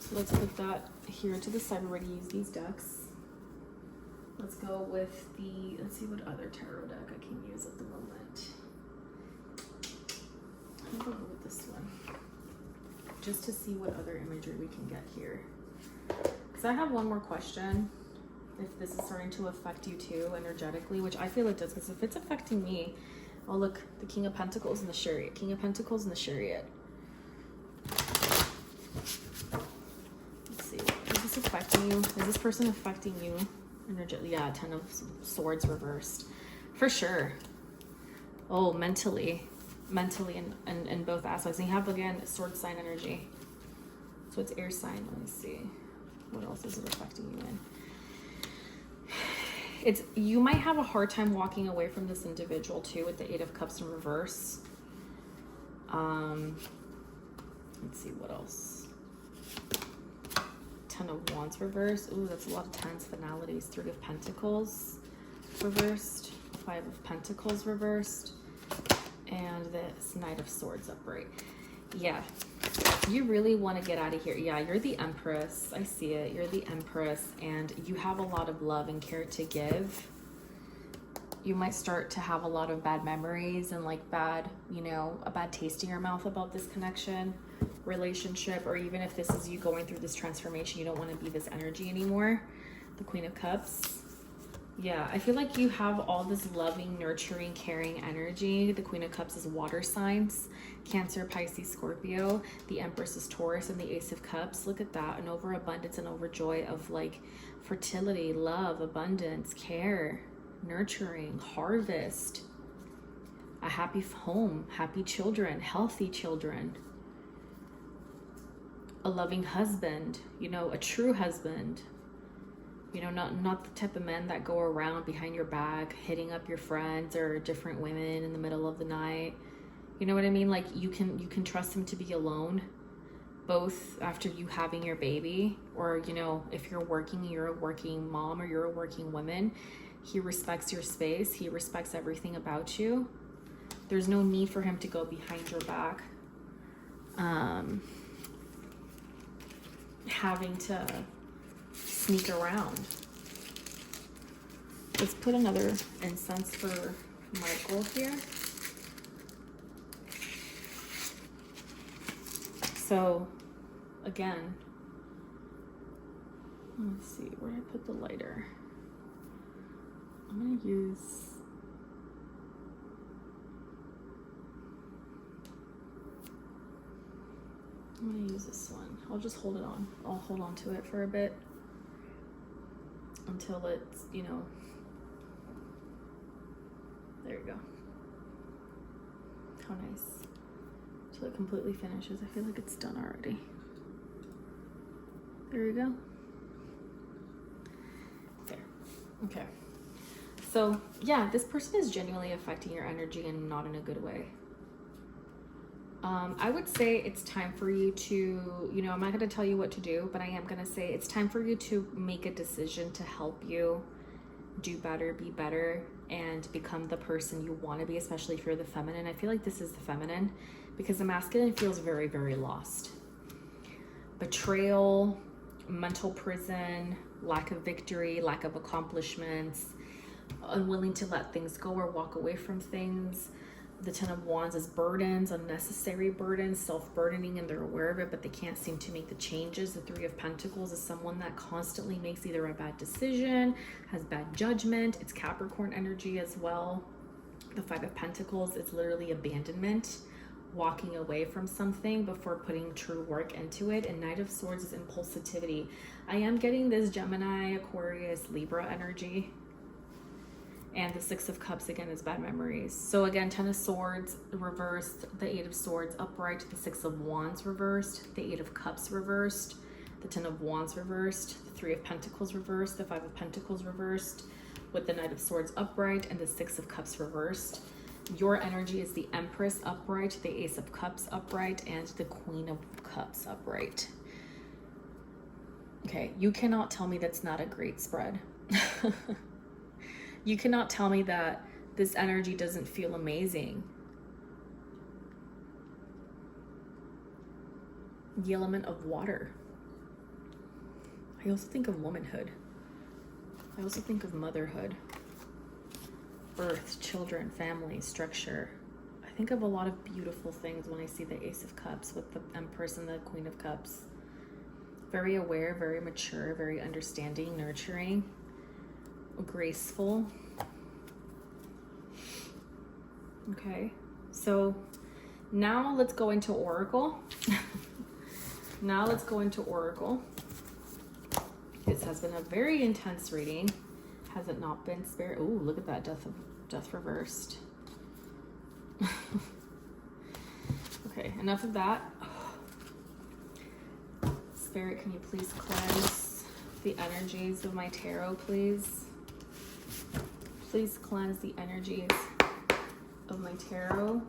So let's put that here to the side. We're ready to use these decks. Let's go with the, let's see what other tarot deck I can use at the moment. I'll go with this one, just to see what other imagery we can get here. Because I have one more question. If this is starting to affect you too, energetically, which I feel it does, because if it's affecting me, oh look, the King of Pentacles and the Chariot. King of Pentacles and the Chariot. Let's see, is this affecting you? Is this person affecting you? Yeah, Ten of Swords reversed. For sure. Oh, mentally in both aspects. And you have, again, sword sign energy. So it's air sign. Let me see. What else is it affecting you in? You might have a hard time walking away from this individual too with the Eight of Cups in reverse. Let's see what else. Ten of Wands reversed. Ooh, that's a lot of tense finalities. Three of Pentacles reversed. Five of Pentacles reversed. And this Knight of Swords upright. Yeah, you really want to get out of here. Yeah, you're the Empress. I see it. You're the Empress, and you have a lot of love and care to give. You might start to have a lot of bad memories and like bad, you know, a bad taste in your mouth about this connection, relationship, or even if this is you going through this transformation, you don't want to be this energy anymore. The Queen of Cups. Yeah, I feel like you have all this loving, nurturing, caring energy. The Queen of Cups is water signs. Cancer, Pisces, Scorpio. The Empress is Taurus, and the Ace of Cups. Look at that. An overabundance and overjoy of like fertility, love, abundance, care, nurturing, harvest. A happy home, happy children, healthy children. A loving husband, you know, a true husband. You know, not the type of men that go around behind your back, hitting up your friends or different women in the middle of the night. You know what I mean? Like you can trust him to be alone, both after you having your baby, or, you know, if you're a working mom or you're a working woman, he respects your space. He respects everything about you. There's no need for him to go behind your back, having to sneak around. Let's put another incense for Michael here. So again, let's see, where did I put the lighter? I'm gonna use this one. I'll just hold it on. I'll hold on to it for a bit until it's, you know, there you go. How nice. Until it completely finishes. I feel like it's done already. There we go. There. Okay. So yeah, this person is genuinely affecting your energy and not in a good way. I would say it's time for you to, you know, I'm not going to tell you what to do, but I am going to say it's time for you to make a decision to help you do better, be better, and become the person you want to be, especially if you're the feminine. I feel like this is the feminine because the masculine feels very, very lost. Betrayal, mental prison, lack of victory, lack of accomplishments, unwilling to let things go or walk away from things. The Ten of Wands is burdens, unnecessary burdens, self-burdening, and they're aware of it, but they can't seem to make the changes. The Three of Pentacles is someone that constantly makes either a bad decision, has bad judgment. It's Capricorn energy as well. The Five of Pentacles is literally abandonment, walking away from something before putting true work into it. And Knight of Swords is impulsivity. I am getting this Gemini, Aquarius, Libra energy. And the Six of Cups, again, is bad memories. So again, Ten of Swords reversed, the Eight of Swords upright, the Six of Wands reversed, the Eight of Cups reversed, the Ten of Wands reversed, the Three of Pentacles reversed, the Five of Pentacles reversed, with the Knight of Swords upright and the Six of Cups reversed. Your energy is the Empress upright, the Ace of Cups upright, and the Queen of Cups upright. Okay, you cannot tell me that's not a great spread. You cannot tell me that this energy doesn't feel amazing. The element of water. I also think of womanhood. I also think of motherhood. Birth, children, family, structure. I think of a lot of beautiful things when I see the Ace of Cups with the Empress and the Queen of Cups. Very aware, very mature, very understanding, nurturing, graceful. Okay, so now let's go into Oracle. Now let's go into Oracle. This has been a very intense reading. Has it not been, Spirit? Ooh, look at that, death reversed. Okay, enough of that. Spirit, can you please cleanse the energies of my tarot, please? Please cleanse the energies of my tarot.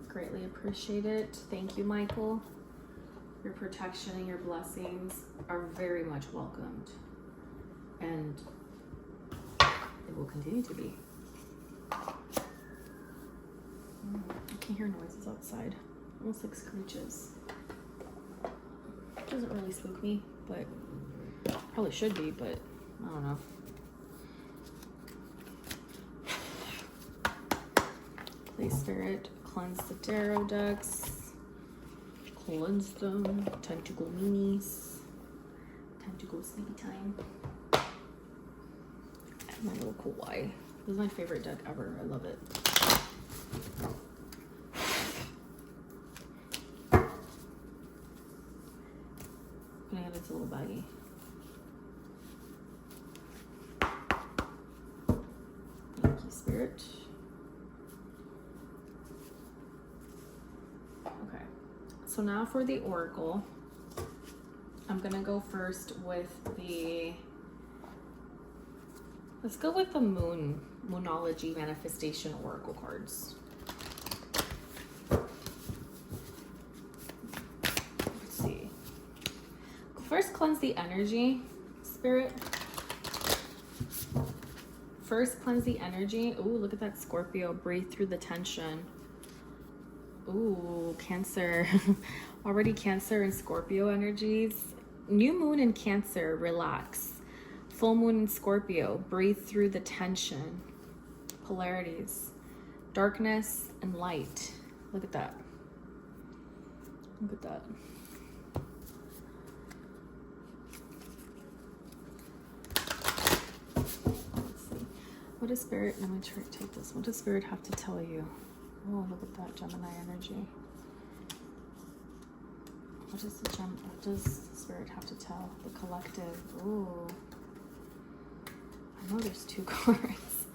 Greatly appreciate it. Thank you, Michael. Your protection and your blessings are very much welcomed. And it will continue to be. I can hear noises outside. Almost like screeches. It doesn't really spook me, but probably should be, but I don't know. Please, Spirit, cleanse the tarot decks. Cleanse them. Time to go minis. Time to go sleepy time. My little Kawaii. This is my favorite deck ever. I love it. Putting it into a little baggie. Thank you, Spirit. Okay. So now for the Oracle, I'm gonna go first with the... Let's go with the Moonology Manifestation Oracle cards. Let's see. First, cleanse the energy, Spirit. First, cleanse the energy. Ooh, look at that, Scorpio. Breathe through the tension. Ooh, Cancer. Already Cancer and Scorpio energies. New moon in Cancer, relax. Full moon in Scorpio, breathe through the tension. Polarities, darkness and light. Look at that. Look at that. What does Spirit, let me try to take this. What does Spirit have to tell you? Oh, look at that Gemini energy. What does Spirit have to tell the collective? Ooh. I know there's 2 cards.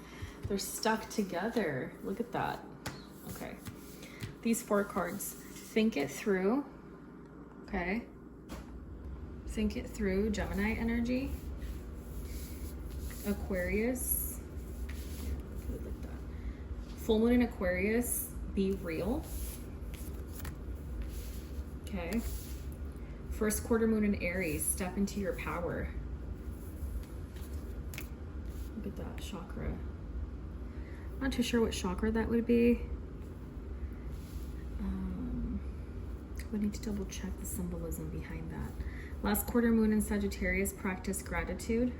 They're stuck together. Look at that. Okay. These 4 cards. Think it through. Okay. Think it through. Gemini energy. Aquarius. Look at that. Full moon in Aquarius. Be real. Okay. First quarter moon in Aries. Step into your power. Look at that chakra. Not too sure what chakra that would be. We need to double check the symbolism behind that. Last quarter moon in Sagittarius, practice gratitude.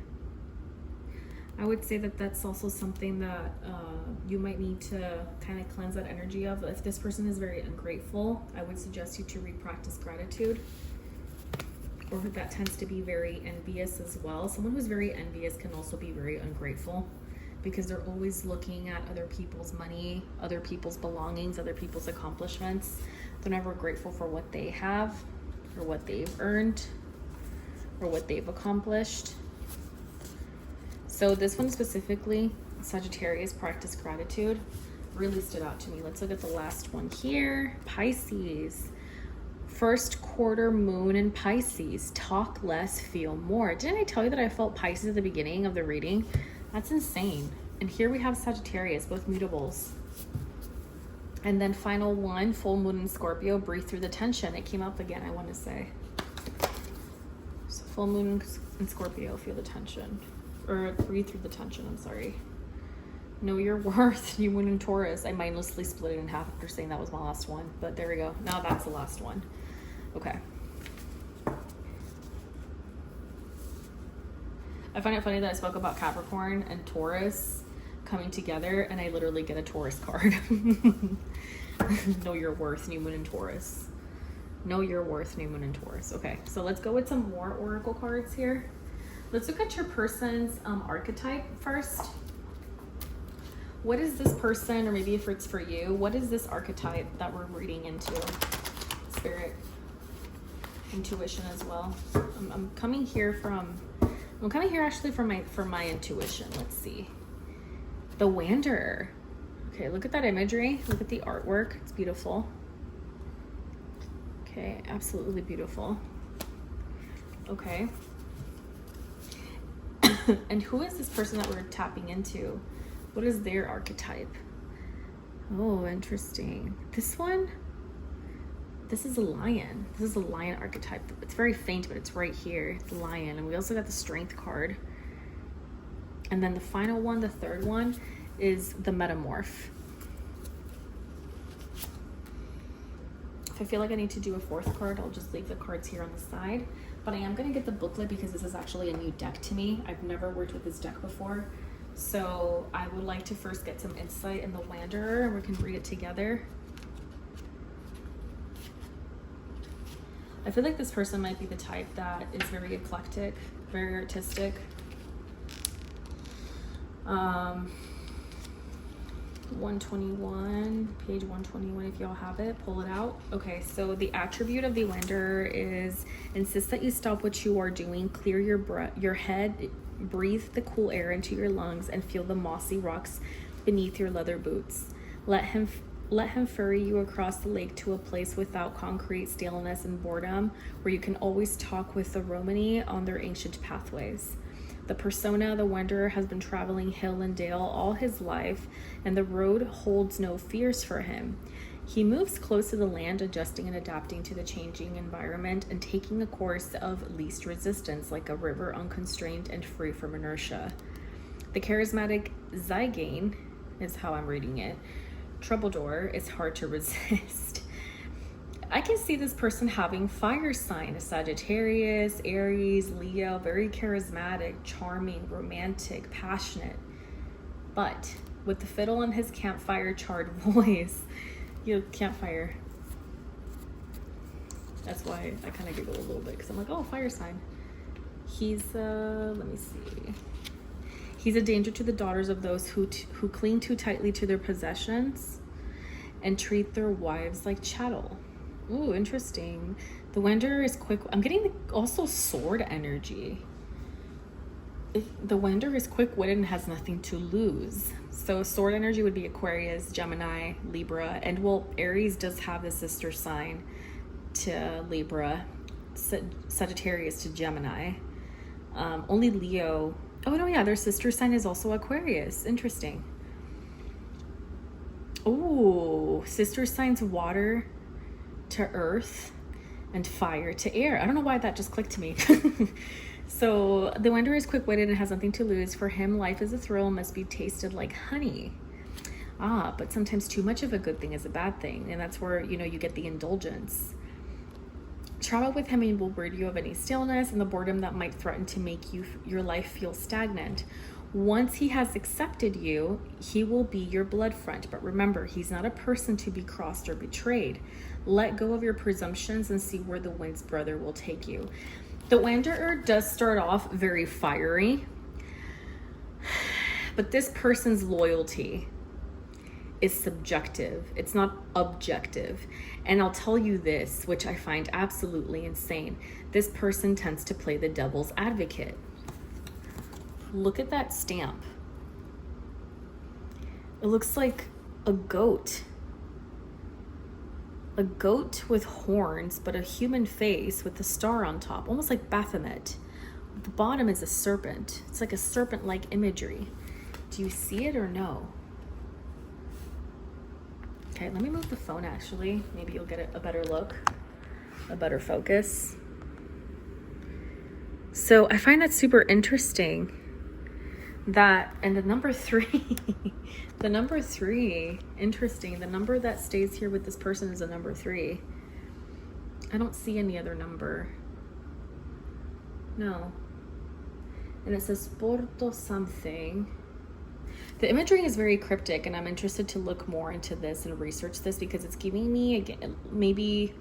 I would say that that's also something that you might need to kind of cleanse that energy of. If this person is very ungrateful, I would suggest you to re-practice gratitude. Or that tends to be very envious as well. Someone who's very envious can also be very ungrateful because they're always looking at other people's money, other people's belongings, other people's accomplishments. They're never grateful for what they have or what they've earned or what they've accomplished. So this one specifically, Sagittarius, practice gratitude, really stood out to me. Let's look at the last one here. Pisces. First quarter moon in Pisces. Talk less, feel more. Didn't I tell you that I felt Pisces at the beginning of the reading? That's insane. And here we have Sagittarius, both mutables. And then final one, full moon in Scorpio, breathe through the tension. It came up again, I want to say. So full moon in Scorpio, feel the tension. Or breathe through the tension, I'm sorry. Know your worth, new moon in Taurus. I mindlessly split it in half after saying that was my last one. But there we go. Now that's the last one. Okay. I find it funny that I spoke about Capricorn and Taurus coming together, and I literally get a Taurus card. Know your worth, new moon in Taurus. Know your worth, new moon in Taurus. Okay, so let's go with some more oracle cards here. Let's look at your person's archetype first. What is this person, or maybe if it's for you, what is this archetype that we're reading into? Spirit, intuition as well. I'm coming here actually for my intuition. Let's see. The Wanderer. Okay, look at that imagery. Look at the artwork. It's beautiful. Okay, absolutely beautiful. Okay. And who is this person that we're tapping into? What is their archetype? Oh, interesting. This one, this is a lion. This is a lion archetype. It's very faint, but it's right here. It's the lion. And we also got the strength card. And then the final one, the third one, is the metamorph. If I feel like I need to do a fourth card, I'll just leave the cards here on the side. But I am going to get the booklet because this is actually a new deck to me. I've never worked with this deck before. So I would like to first get some insight in the Wanderer, and we can read it together. I feel like this person might be the type that is very eclectic, very artistic. 121, page 121, if y'all have it, pull it out. Okay, so the attribute of the Wanderer is insist that you stop what you are doing, clear your head, breathe the cool air into your lungs, and feel the mossy rocks beneath your leather boots. Let him ferry you across the lake to a place without concrete staleness and boredom, where you can always talk with the Romani on their ancient pathways. The persona, the Wanderer, has been traveling hill and dale all his life, and the road holds no fears for him. He moves close to the land, adjusting and adapting to the changing environment and taking a course of least resistance, like a river unconstrained and free from inertia. The charismatic Zygain, is how I'm reading it, Troubadour, is hard to resist. I can see this person having fire sign, a Sagittarius, Aries, Leo, very charismatic, charming, romantic, passionate. But with the fiddle in his campfire charred voice, campfire. That's why I kind of giggle a little bit, because I'm like, oh, fire sign. He's, let me see. He's a danger to the daughters of those who cling too tightly to their possessions and treat their wives like chattel. Ooh, interesting. The Wanderer is quick. I'm getting also sword energy. The Wanderer is quick-witted and has nothing to lose. So sword energy would be Aquarius, Gemini, Libra, and well, Aries does have a sister sign to Libra, Sagittarius to Gemini. Only Leo. Oh no, yeah, their sister sign is also Aquarius. Interesting. Oh, sister signs water to earth and fire to air. I don't know why that just clicked to me. So the Wanderer is quick-witted and has nothing to lose. For him, life is a thrill and must be tasted like honey. Ah, but sometimes too much of a good thing is a bad thing. And that's where, you know, you get the indulgence. Travel with him and will rid you of any stillness and the boredom that might threaten to make your life feel stagnant. Once he has accepted you, he will be your blood friend. But remember, he's not a person to be crossed or betrayed. Let go of your presumptions and see where the wind's brother will take you. The Wanderer does start off very fiery, but this person's loyalty is subjective. It's not objective. And I'll tell you this, which I find absolutely insane. This person tends to play the devil's advocate. Look at that stamp. It looks like a goat. A goat with horns, but a human face with a star on top, almost like Baphomet. The bottom is a serpent. It's like a serpent-like imagery. Do you see it or no? Okay, let me move the phone actually. Maybe you'll get a better look, a better focus. So I find that super interesting. That, and the number 3, the number 3, interesting. The number that stays here with this person is a number 3. I don't see any other number. No. And it says Porto something. The imagery is very cryptic, and I'm interested to look more into this and research this because it's giving me, again, maybe,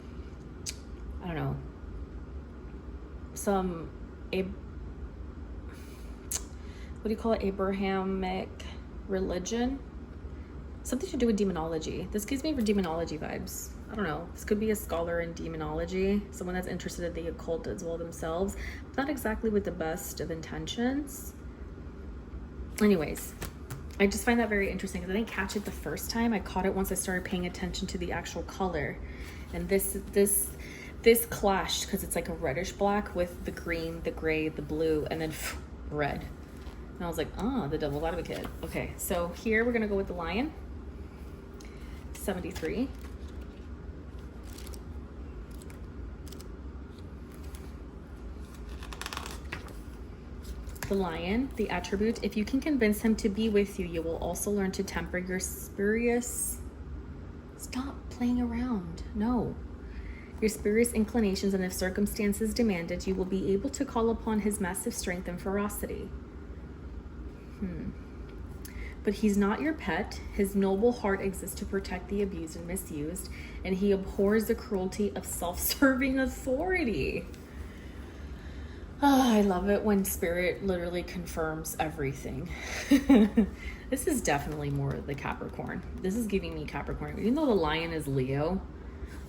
I don't know, some, what do you call it, Abrahamic religion? Something to do with demonology. This gives me demonology vibes. I don't know. This could be a scholar in demonology, someone that's interested in the occult as well themselves. Not exactly with the best of intentions. Anyways, I just find that very interesting because I didn't catch it the first time. I caught it once I started paying attention to the actual color. And this clashed because it's like a reddish black with the green, the gray, the blue, and then red. And I was like, oh, the devil's advocate. Okay, so here we're gonna go with the lion. 73. The lion, the attribute, if you can convince him to be with you, you will also learn to temper your spurious, stop playing around, no. Your spurious inclinations, and if circumstances demand it, you will be able to call upon his massive strength and ferocity. But he's not your pet. His noble heart exists to protect the abused and misused, and he abhors the cruelty of self-serving authority. Oh, I love it when spirit literally confirms everything. This is definitely more the Capricorn. This is giving me Capricorn. Even though the lion is Leo,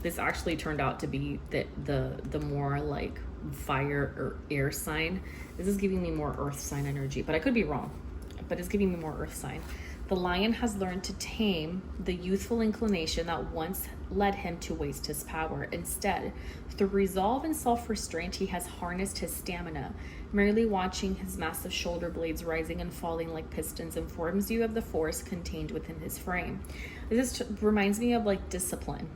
this actually turned out to be the more like fire or air sign. This is giving me more earth sign energy, but I could be wrong. But it's giving me more earth sign. The lion has learned to tame the youthful inclination that once led him to waste his power. Instead, through resolve and self-restraint, he has harnessed his stamina. Merely watching his massive shoulder blades rising and falling like pistons informs you of the force contained within his frame. This reminds me of like discipline.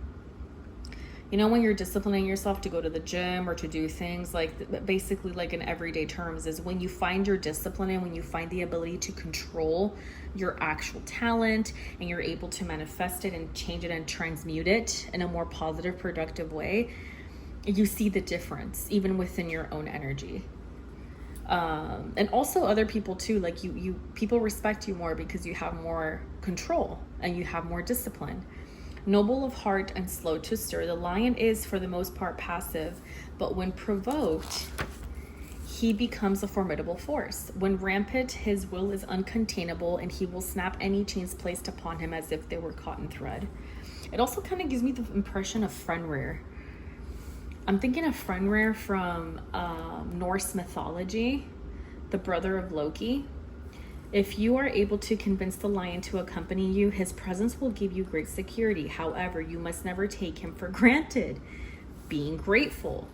You know, when you're disciplining yourself to go to the gym or to do things, like basically like in everyday terms, is when you find your discipline and when you find the ability to control your actual talent and you're able to manifest it and change it and transmute it in a more positive, productive way, you see the difference even within your own energy. And also other people too, like people respect you more because you have more control and you have more discipline. Noble of heart and slow to stir, the lion is for the most part passive, but when provoked, he becomes a formidable force. When rampant, his will is uncontainable, and he will snap any chains placed upon him as if they were cotton thread. It also kind of gives me the impression of Fenrir. I'm thinking of Fenrir from Norse mythology, the brother of Loki. If you are able to convince the lion to accompany you, his presence will give you great security. However, you must never take him for granted, being grateful.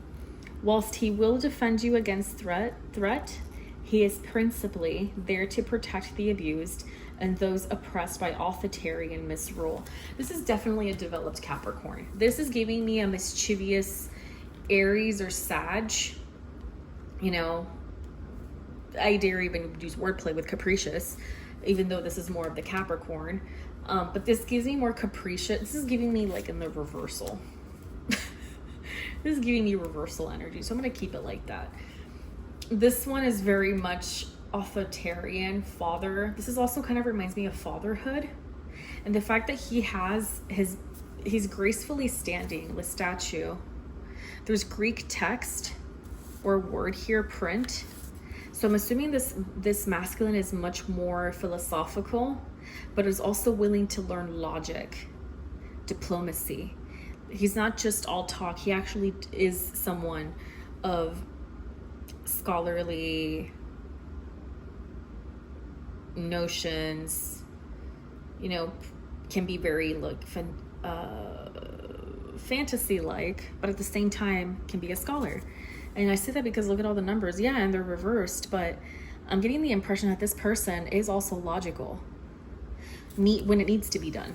Whilst he will defend you against threat, he is principally there to protect the abused and those oppressed by authoritarian misrule. This is definitely a developed Capricorn. This is giving me a mischievous Aries or Sag. You know, I dare even use wordplay with capricious, even though this is more of the Capricorn. But this gives me more capricious. This is giving me like in the reversal. This is giving me reversal energy, so I'm going to keep it like that. This one is very much authoritarian, father. This is also kind of reminds me of fatherhood. And the fact that he's gracefully standing with statue. There's Greek text or word here, print. So I'm assuming this masculine is much more philosophical, but is also willing to learn logic, diplomacy. He's not just all talk. He actually is someone of scholarly notions, you know, can be very like fantasy-like, but at the same time can be a scholar. And I say that because look at all the numbers. Yeah, and they're reversed, but I'm getting the impression that this person is also logical when it needs to be done.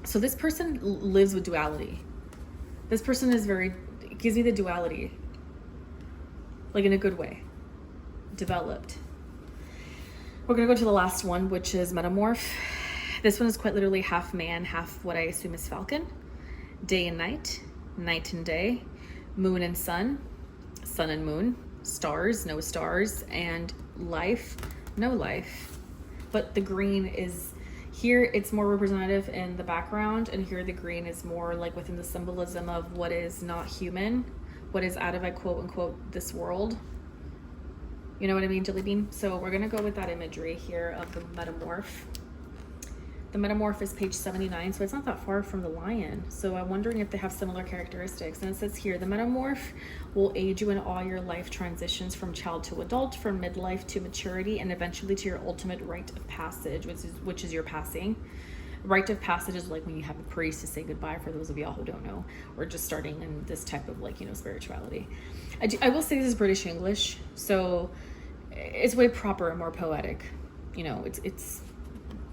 So this person lives with duality. This person is gives me the duality, like in a good way, developed. We're gonna go to the last one, which is Metamorph. This one is quite literally half man, half what I assume is falcon. Day and night, night and day, moon and sun, sun and moon, stars, no stars, and life, no life. But the green is, here it's more representative in the background, and here the green is more like within the symbolism of what is not human, what is out of, I quote unquote, this world. You know what I mean, Jelly Bean? So we're gonna go with that imagery here of the Metamorph. The Metamorph is page 79, so it's not that far from the lion. So I'm wondering if they have similar characteristics. And it says here, the Metamorph will aid you in all your life transitions from child to adult, from midlife to maturity, and eventually to your ultimate rite of passage, which is your passing. Rite of passage is like when you have a priest to say goodbye, for those of y'all who don't know, or just starting in this type of like, you know, spirituality. I will say this is British English, so it's way proper and more poetic. You know, it's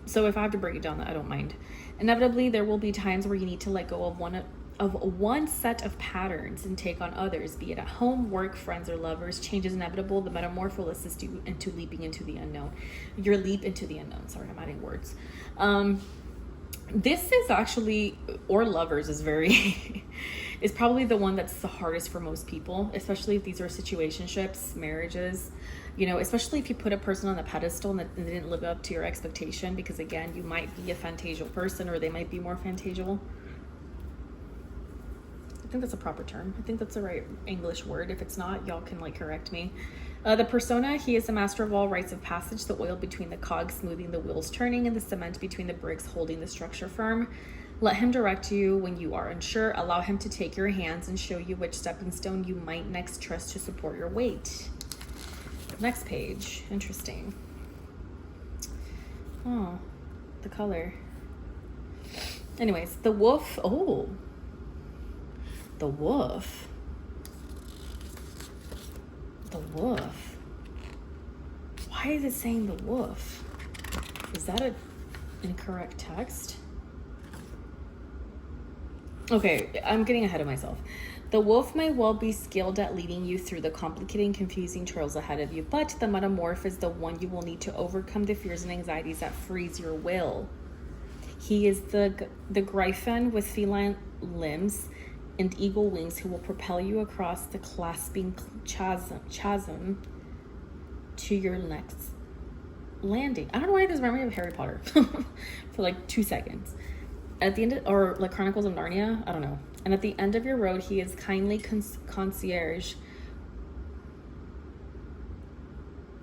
so if I have to break it down, I don't mind. Inevitably, there will be times where you need to let go of one set of patterns and take on others, be it at home, work, friends, or lovers. Change is inevitable. The Metamorph will assist you into leaping into the unknown. Your leap into the unknown. Sorry, I'm adding words. This is actually, or lovers is very, is probably the one that's the hardest for most people, especially if these are situationships, marriages. You know, especially if you put a person on a pedestal and they didn't live up to your expectation, because again, you might be a fantasial person, or they might be more fantasial. I think that's a proper term. I think that's the right English word. If it's not, y'all can like correct me. The persona, he is the master of all rites of passage, the oil between the cogs smoothing the wheels turning, and the cement between the bricks holding the structure firm. Let him direct you when you are unsure. Allow him to take your hands and show you which stepping stone you might next trust to support your weight. Next page. Interesting. Oh, the color. Anyways, the wolf. Oh, the wolf. The wolf. Why is it saying the wolf? Is that an incorrect text? Okay, I'm getting ahead of myself. The wolf may well be skilled at leading you through the complicated and confusing trails ahead of you, but the Metamorph is the one you will need to overcome the fears and anxieties that freeze your will. He is the Gryphon with feline limbs and eagle wings who will propel you across the clasping chasm to your next landing. I don't know why this reminded me of Harry Potter for like 2 seconds. At the end of, or like Chronicles of Narnia, I don't know. And at the end of your road, he is kindly concierge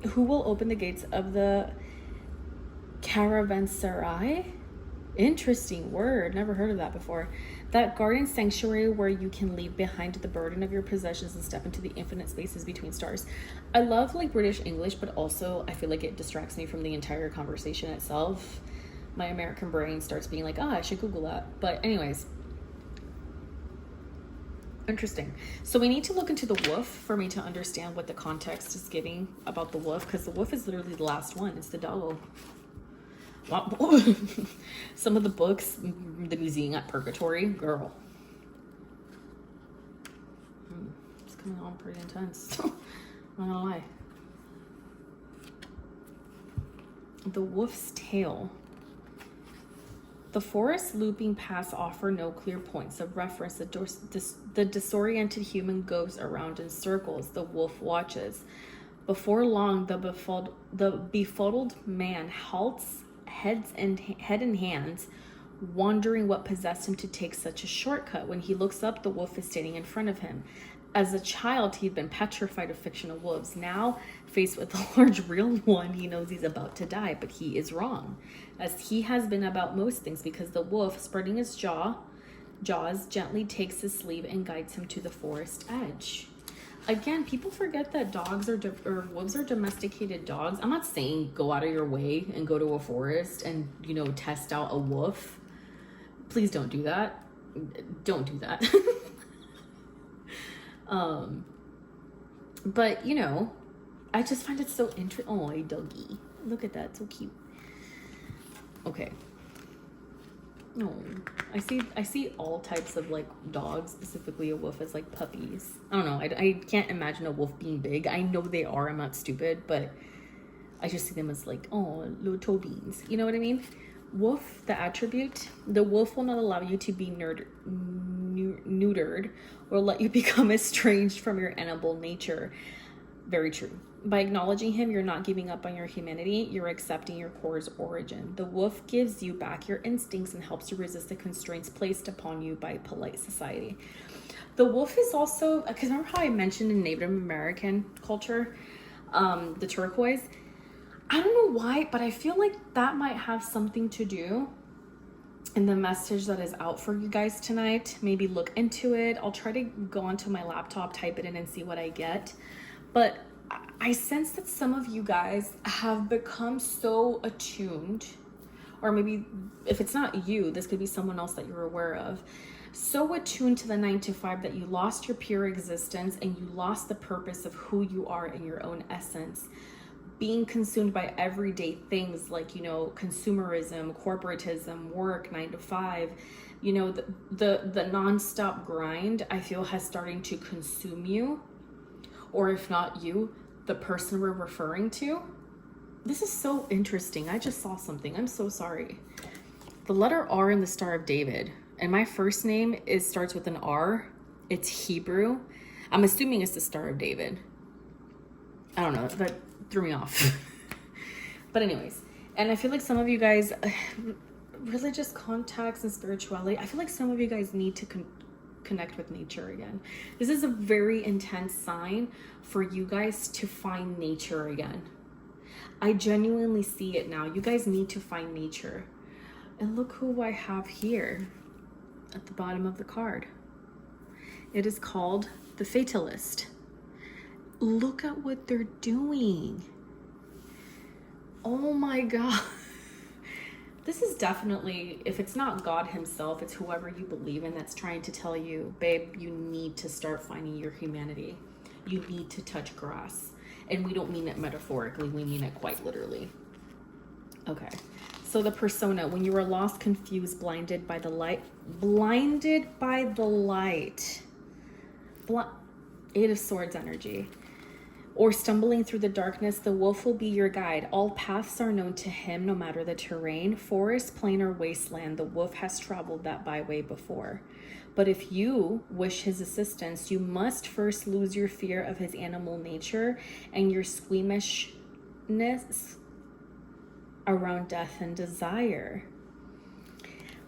Who will open the gates of the caravanserai? Interesting word. Never heard of that before. That garden sanctuary where you can leave behind the burden of your possessions and step into the infinite spaces between stars. I love like British English, but also I feel like it distracts me from the entire conversation itself. My American brain starts being like, I should Google that. But anyways, interesting. So we need to look into the wolf for me to understand what the context is giving about the wolf, because the wolf is literally the last one. It's the dog. Some of the books, the museum at Purgatory, girl. It's coming on pretty intense. Not gonna lie. The wolf's tale. The forest looping paths offer no clear points of reference. The disoriented human goes around in circles. The wolf watches. Before long, the befuddled man halts, head in hands, wondering what possessed him to take such a shortcut. When he looks up, the wolf is standing in front of him. As a child, he'd been petrified of fictional wolves. Now, faced with a large real one, he knows he's about to die, but he is wrong, as he has been about most things, because the wolf, spreading its jaws, gently takes his sleeve and guides him to the forest edge. Again, people forget that dogs or wolves are domesticated dogs. I'm not saying go out of your way and go to a forest and, you know, test out a wolf. Please don't do that. Don't do that. But, you know, I just find it so interesting. Oh, a doggy. Look at that. So cute. Okay. No, I see all types of like dogs, specifically a wolf, as like puppies. I don't know. I can't imagine a wolf being big. I know they are. I'm not stupid, but I just see them as like, oh, little toe beans. You know what I mean? Wolf, the attribute. The wolf will not allow you to be neutered or let you become estranged from your animal nature. Very true. By acknowledging him, you're not giving up on your humanity. You're accepting your core's origin. The wolf gives you back your instincts and helps you resist the constraints placed upon you by polite society. The wolf is also, because remember how I mentioned in Native American culture, the turquoise? I don't know why, but I feel like that might have something to do in the message that is out for you guys tonight. Maybe look into it. I'll try to go onto my laptop, type it in, and see what I get. But I sense that some of you guys have become so attuned, or maybe if it's not you, this could be someone else that you're aware of, so attuned to the 9 to 5 that you lost your pure existence and you lost the purpose of who you are in your own essence, being consumed by everyday things like, you know, consumerism, corporatism, work, 9 to 5, you know, the nonstop grind, I feel, has starting to consume you. Or if not you, the person we're referring to. This is so interesting. I just saw something. I'm so sorry. The letter R in the Star of David. And my first name starts with an R. It's Hebrew. I'm assuming it's the Star of David. I don't know. That threw me off. But anyways. And I feel like some of you guys, religious contacts and spirituality, I feel like some of you guys need to connect with nature again. This is a very intense sign for you guys to find nature again. I genuinely see it now. You guys need to find nature. And look who I have here at the bottom of the card. It is called the Fatalist. Look at what they're doing. Oh my God. This is definitely, if it's not God himself, it's whoever you believe in that's trying to tell you, babe, you need to start finding your humanity. You need to touch grass. And we don't mean it metaphorically, we mean it quite literally. Okay, so the persona, when you are lost, confused, blinded by the light, Eight of Swords energy. Or stumbling through the darkness, the wolf will be your guide. All paths are known to him, no matter the terrain. Forest, plain, or wasteland, the wolf has traveled that byway before. But if you wish his assistance, you must first lose your fear of his animal nature and your squeamishness around death and desire.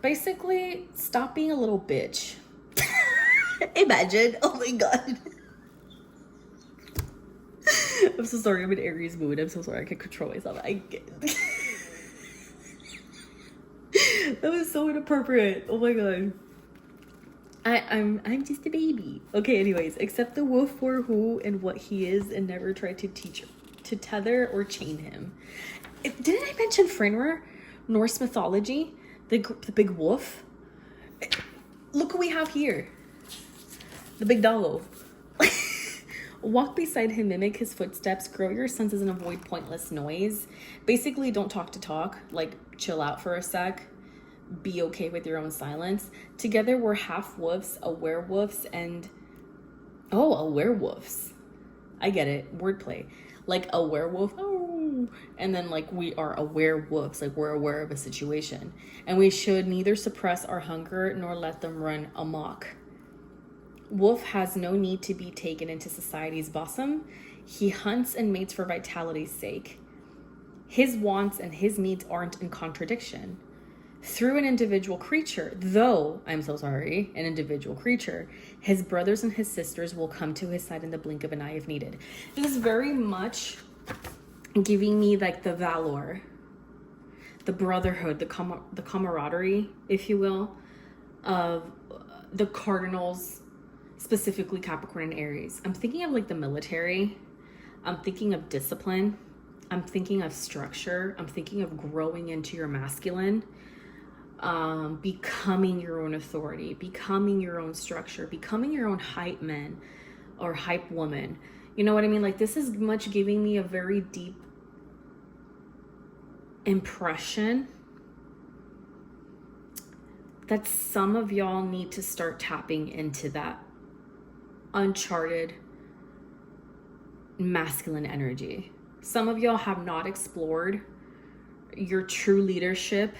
Basically, stop being a little bitch. Imagine, oh my God. I'm so sorry. I'm in Aries mood. I'm so sorry. I can't control myself. I get. That was so inappropriate. Oh my god. I'm just a baby. Okay, anyways, accept the wolf for who and what he is and never try to tether or chain him. Didn't I mention Fenrir? Norse mythology? The big wolf? Look what we have here. The big doggo. Walk beside him, mimic his footsteps, grow your senses and avoid pointless noise. Basically, don't talk to talk. Like, chill out for a sec. Be okay with your own silence. Together, we're half wolves, a werewolves, and... Oh, a werewolves. I get it. Wordplay. Like a werewolf. Oh. And then, like, we are aware wolves. Like, we're aware of a situation. And we should neither suppress our hunger nor let them run amok. Wolf has no need to be taken into society's bosom. He hunts and mates for vitality's sake. His wants and his needs aren't in contradiction. Through an individual creature, though, I'm so sorry, an individual creature, his brothers and his sisters will come to his side in the blink of an eye if needed. This is very much giving me like the valor, the brotherhood, the camaraderie, if you will, of the cardinals, specifically Capricorn and Aries. I'm thinking of like the military. I'm thinking of discipline. I'm thinking of structure. I'm thinking of growing into your masculine, becoming your own authority, becoming your own structure, becoming your own hype man or hype woman. You know what I mean? Like, this is much giving me a very deep impression that some of y'all need to start tapping into that uncharted masculine energy. Some of y'all have not explored your true leadership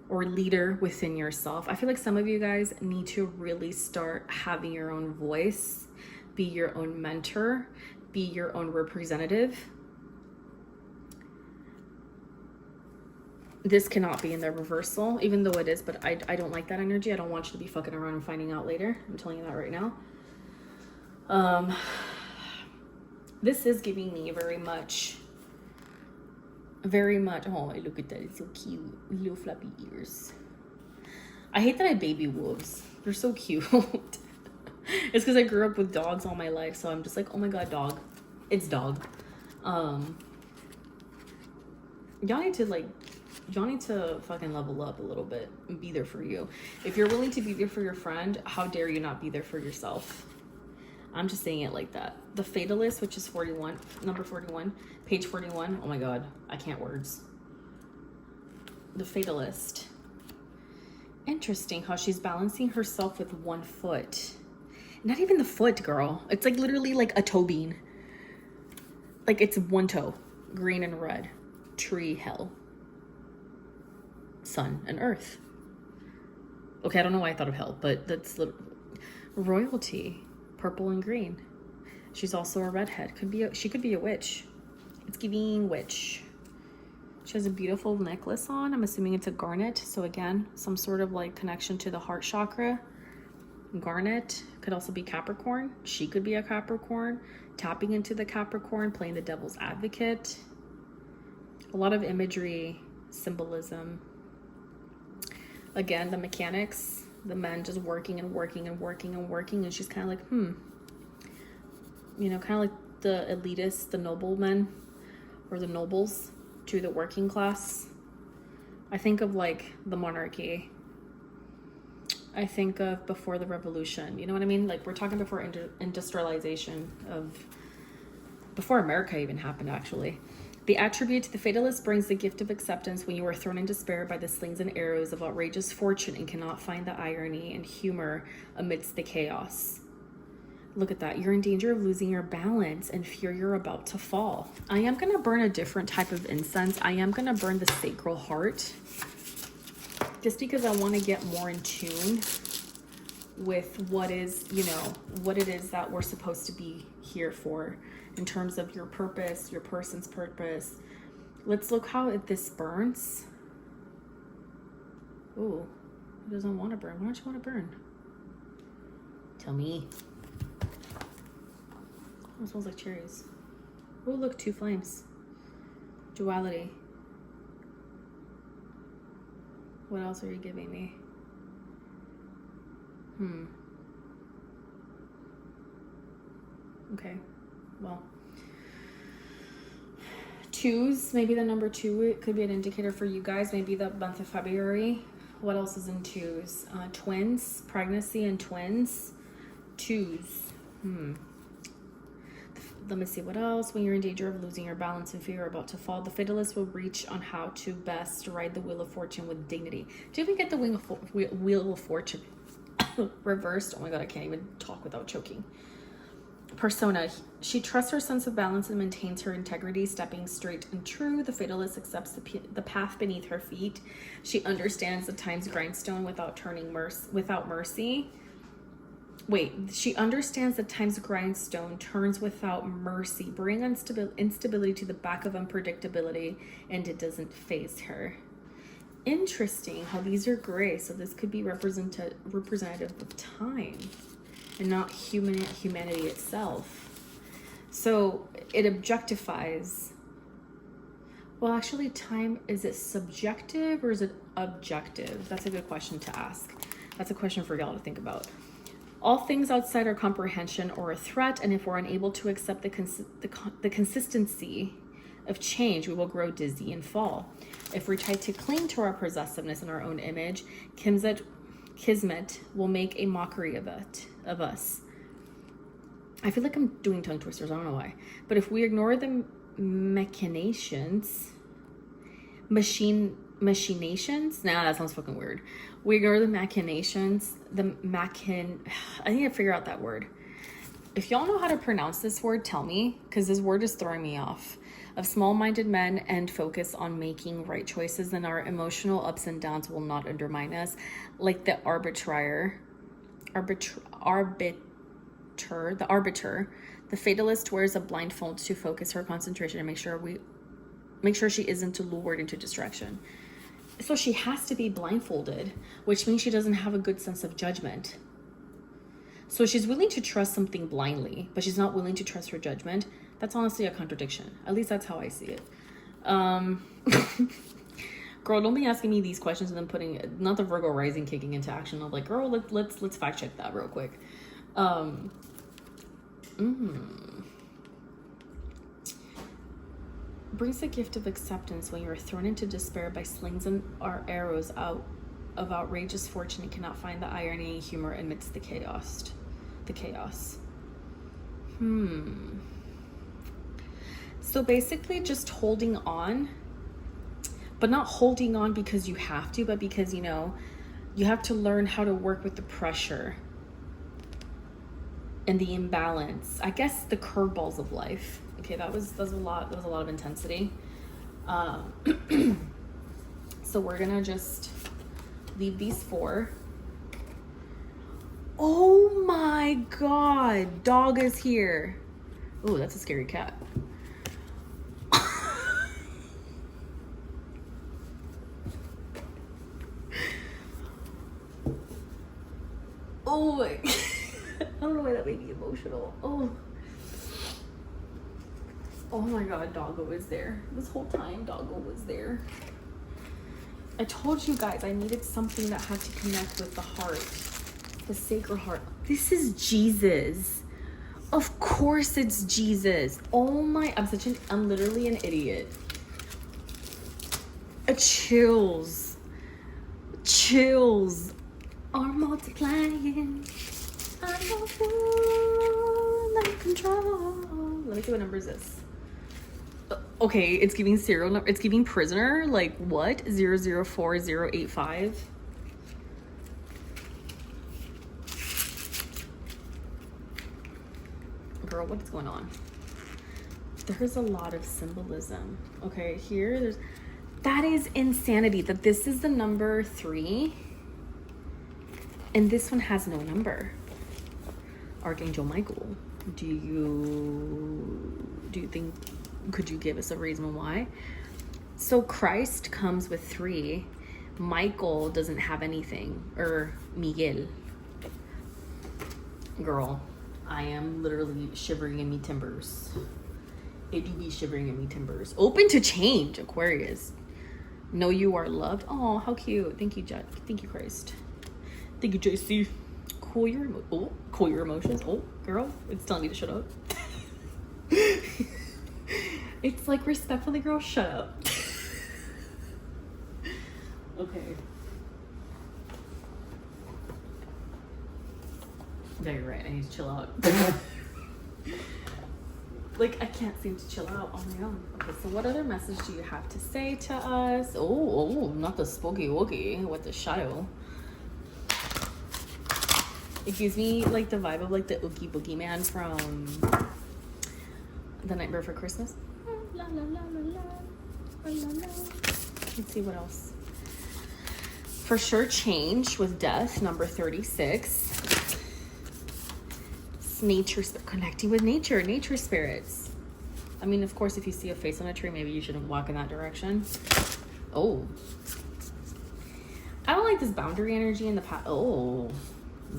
or leader within yourself. I feel like some of you guys need to really start having your own voice, be your own mentor, be your own representative. This cannot be in the reversal, even though it is, but I don't like that energy. I don't want you to be fucking around and finding out later. I'm telling you that right now. This is giving me very much, oh, look at that. It's so cute. Little fluffy ears. I hate that I baby wolves. They're so cute. It's because I grew up with dogs all my life, so I'm just like, oh my god, dog. It's dog. Y'all need to fucking level up a little bit and be there for you. If you're willing to be there for your friend, how dare you not be there for yourself? I'm just saying it like that. The Fatalist, which is 41, number 41, page 41. Oh my god, I can't words. The Fatalist. Interesting how she's balancing herself with one foot. Not even the foot, girl. It's like literally like a toe bean. Like it's one toe, green and red. Tree, hell. Sun and earth. Okay, I don't know why I thought of hell, but that's royalty. Purple and green. She's also a redhead. She could be a witch. It's giving witch. She has a beautiful necklace on. I'm assuming it's a garnet. So again, some sort of like connection to the heart chakra. Garnet could also be Capricorn. She could be a Capricorn. Tapping into the Capricorn, playing the devil's advocate. A lot of imagery, symbolism. Again, the mechanics. The men just working and working and working and working, and she's kind of like, you know, kind of like the elitists, the noblemen, or the nobles to the working class. I think of like the monarchy. I think of before the revolution. You know what I mean? Like, we're talking before industrialization before America even happened, actually. The attribute to the Fatalist brings the gift of acceptance when you are thrown in despair by the slings and arrows of outrageous fortune and cannot find the irony and humor amidst the chaos. Look at that. You're in danger of losing your balance and fear you're about to fall. I am going to burn a different type of incense. I am going to burn the Sacral Heart just because I want to get more in tune with what is, you know, what it is that we're supposed to be here for. In terms of your purpose, your person's purpose. Let's look how this burns. Ooh, it doesn't want to burn. Why don't you want to burn? Tell me. Oh, it smells like cherries. Oh, look, 2 flames. Duality. What else are you giving me? Okay, well. 2s, maybe the number 2, it could be an indicator for you guys. Maybe the month of February. What else is in 2s? Twins, pregnancy and twins. 2s. Let me see what else. When you're in danger of losing your balance and fear about to fall, the fatalist will reach on how to best ride the wheel of fortune with dignity. Do you even get the wheel of fortune reversed? Oh my god, I can't even talk without choking. Persona. She trusts her sense of balance and maintains her integrity, stepping straight and true. The fatalist accepts the path beneath her feet. She understands the time's grindstone without mercy. Wait, she understands that time's grindstone turns without mercy, bring instability to the back of unpredictability, and it doesn't faze her. Interesting how these are gray, so this could be representative of time and not humanity itself. So it objectifies. Well, actually, time, is it subjective or is it objective? That's a good question to ask. That's a question for y'all to think about. All things outside our comprehension are a threat, and if we're unable to accept the consistency of change, we will grow dizzy and fall. If we try to cling to our possessiveness and our own image, Kismet will make a mockery of us. I feel like I'm doing tongue twisters, I don't know why. But if we ignore the machinations, nah, that sounds fucking weird. We ignore the machinations, I need to figure out that word. If y'all know how to pronounce this word, tell me, because this word is throwing me off. Of small-minded men and focus on making right choices, then our emotional ups and downs will not undermine us. Like the arbiter, the fatalist wears a blindfold to focus her concentration and make sure she isn't lured into distraction. So she has to be blindfolded, which means she doesn't have a good sense of judgment. So she's willing to trust something blindly, but she's not willing to trust her judgment. That's honestly a contradiction. At least that's how I see it. Girl, don't be asking me these questions and then putting, not the Virgo rising kicking into action. I'm like, girl, let's fact check that real quick. Brings the gift of acceptance when you're thrown into despair by slings and arrows out of outrageous fortune and cannot find the irony and humor amidst the chaos. So basically just holding on, but not holding on because you have to, but because, you have to learn how to work with the pressure and the imbalance. I guess the curveballs of life. Okay, that was a lot of intensity. So we're gonna just leave these 4. Oh my god, dog is here. Oh, that's a scary cat. Oh my, I don't know why that made me emotional. Oh my god, doggo is there. This whole time, doggo was there. I told you guys I needed something that had to connect with the heart, the sacred heart. This is Jesus. Of course it's Jesus. Oh my, I'm literally an idiot. Chills are multiplying. I don't feel like control. Let me see what number is this. Okay, it's giving serial number. It's giving prisoner. Like what? 004085. Girl, what's going on? There's a lot of symbolism. Okay, that is insanity. That this is the number 3, and this one has no number. Archangel Michael, do you think? Could you give us a reason why? So Christ comes with 3. Michael doesn't have anything. Or Miguel. Girl, I am literally shivering in me timbers. It do be shivering in me timbers. Open to change, Aquarius. Know you are loved. Oh, how cute. Thank you, Jet. Thank you, Christ. Thank you, JC. Cool your emotions. Oh, girl, it's telling me to shut up. It's like, respectfully, girl, shut up. Okay. Yeah, you're right. I need to chill out. Like, I can't seem to chill out on my own. Okay, so what other message do you have to say to us? Oh, not the spooky wookie with the shadow. It gives me like the vibe of like the Oogie Boogie Man from The Night Before Christmas. La, la, la, la, la, la, la, la. Let's see what else. For sure, change with death, number 36. Nature, connecting with nature spirits. I mean, of course, if you see a face on a tree, maybe you shouldn't walk in that direction. Oh, I don't like this boundary energy in the past. Oh,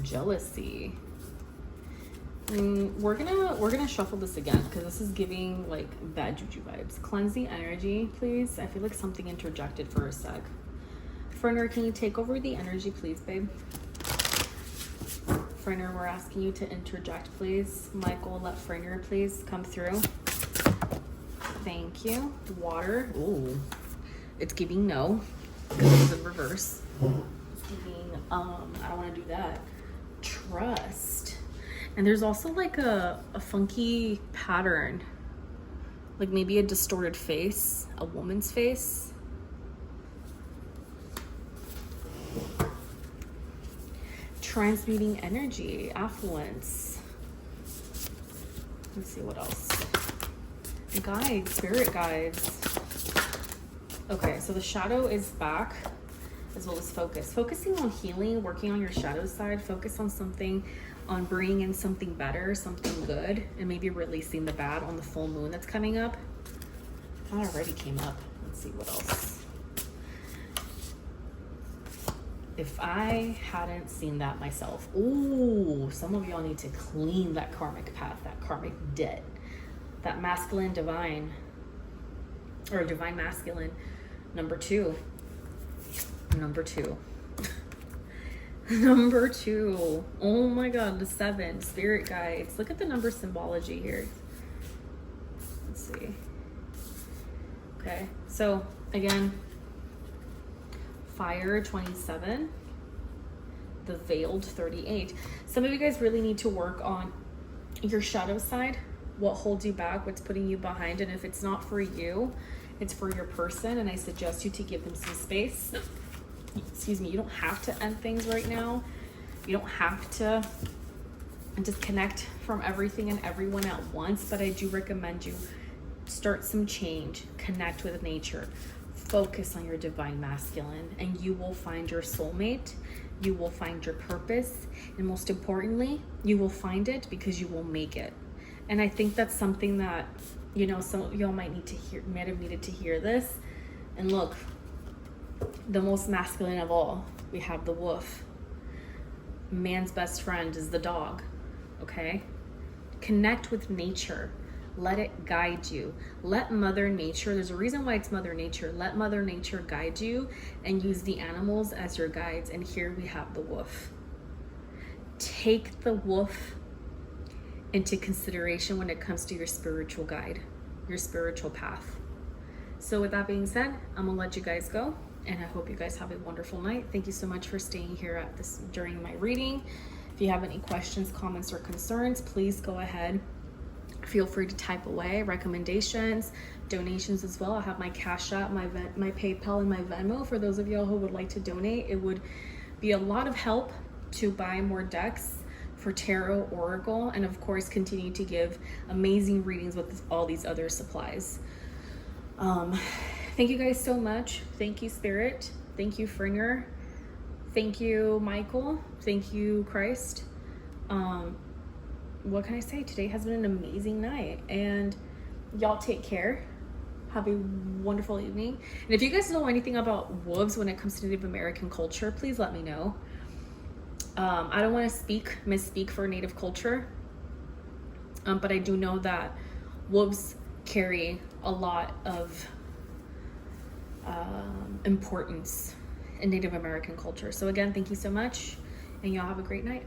jealousy. We're gonna shuffle this again because this is giving like bad juju vibes. Cleanse the energy, please. I feel like something interjected for a sec. Ferner, can you take over the energy, please, babe? Ferner, we're asking you to interject, please. Michael, let Ferner please come through. Thank you. Water. Ooh, it's giving no because it was in reverse. It's giving I don't want to do that. Trust. And there's also like a funky pattern, like maybe a distorted face, a woman's face. Transmuting energy, affluence. Let's see what else. Guides, spirit guides. Okay, so the shadow is back, as well as focus. Focusing on healing, working on your shadow side. Focus on something, on bringing in something better, something good, and maybe releasing the bad on the full moon that's coming up. That already came up. Let's see what else. If I hadn't seen that myself, ooh, some of y'all need to clean that karmic path, that karmic debt, that masculine divine, or divine masculine. Number two. Number two. Oh my God, the 7, spirit guides. Look at the number symbology here. Let's see. Okay, so again, fire, 27, the veiled, 38. Some of you guys really need to work on your shadow side, what holds you back, what's putting you behind, and if it's not for you, it's for your person, and I suggest you to give them some space. Excuse me, you don't have to end things right now. You don't have to disconnect from everything and everyone at once, but I do recommend you start some change, connect with nature. Focus on your divine masculine, and you will find your soulmate, you will find your purpose, and most importantly, you will find it because you will make it. And I think that's something that, you know, some of y'all might have needed to hear this. And look, the most masculine of all, we have the wolf. Man's best friend is the dog, okay? Connect with nature. Let it guide you. Let Mother Nature, there's a reason why it's Mother Nature. Let Mother Nature guide you and use the animals as your guides. And here we have the wolf. Take the wolf into consideration when it comes to your spiritual guide, your spiritual path. So with that being said, I'm gonna let you guys go, and I hope you guys have a wonderful night. Thank you so much for staying here at this during my reading. If you have any questions, comments, or concerns, please go ahead. Feel free to type away recommendations, donations as well. I have my Cash App, my PayPal, and my Venmo for those of y'all who would like to donate. It would be a lot of help to buy more decks for tarot, oracle, and of course continue to give amazing readings with all these other supplies. Thank you guys so much. Thank you, Spirit. Thank you, Fringer. Thank you, Michael. Thank you, Christ. What can I say? Today has been an amazing night, and y'all take care. Have a wonderful evening. And if you guys know anything about wolves when it comes to Native American culture, please let me know. I don't want to misspeak for Native culture, but I do know that wolves carry a lot of importance in Native American culture. So again, thank you so much, and y'all have a great night.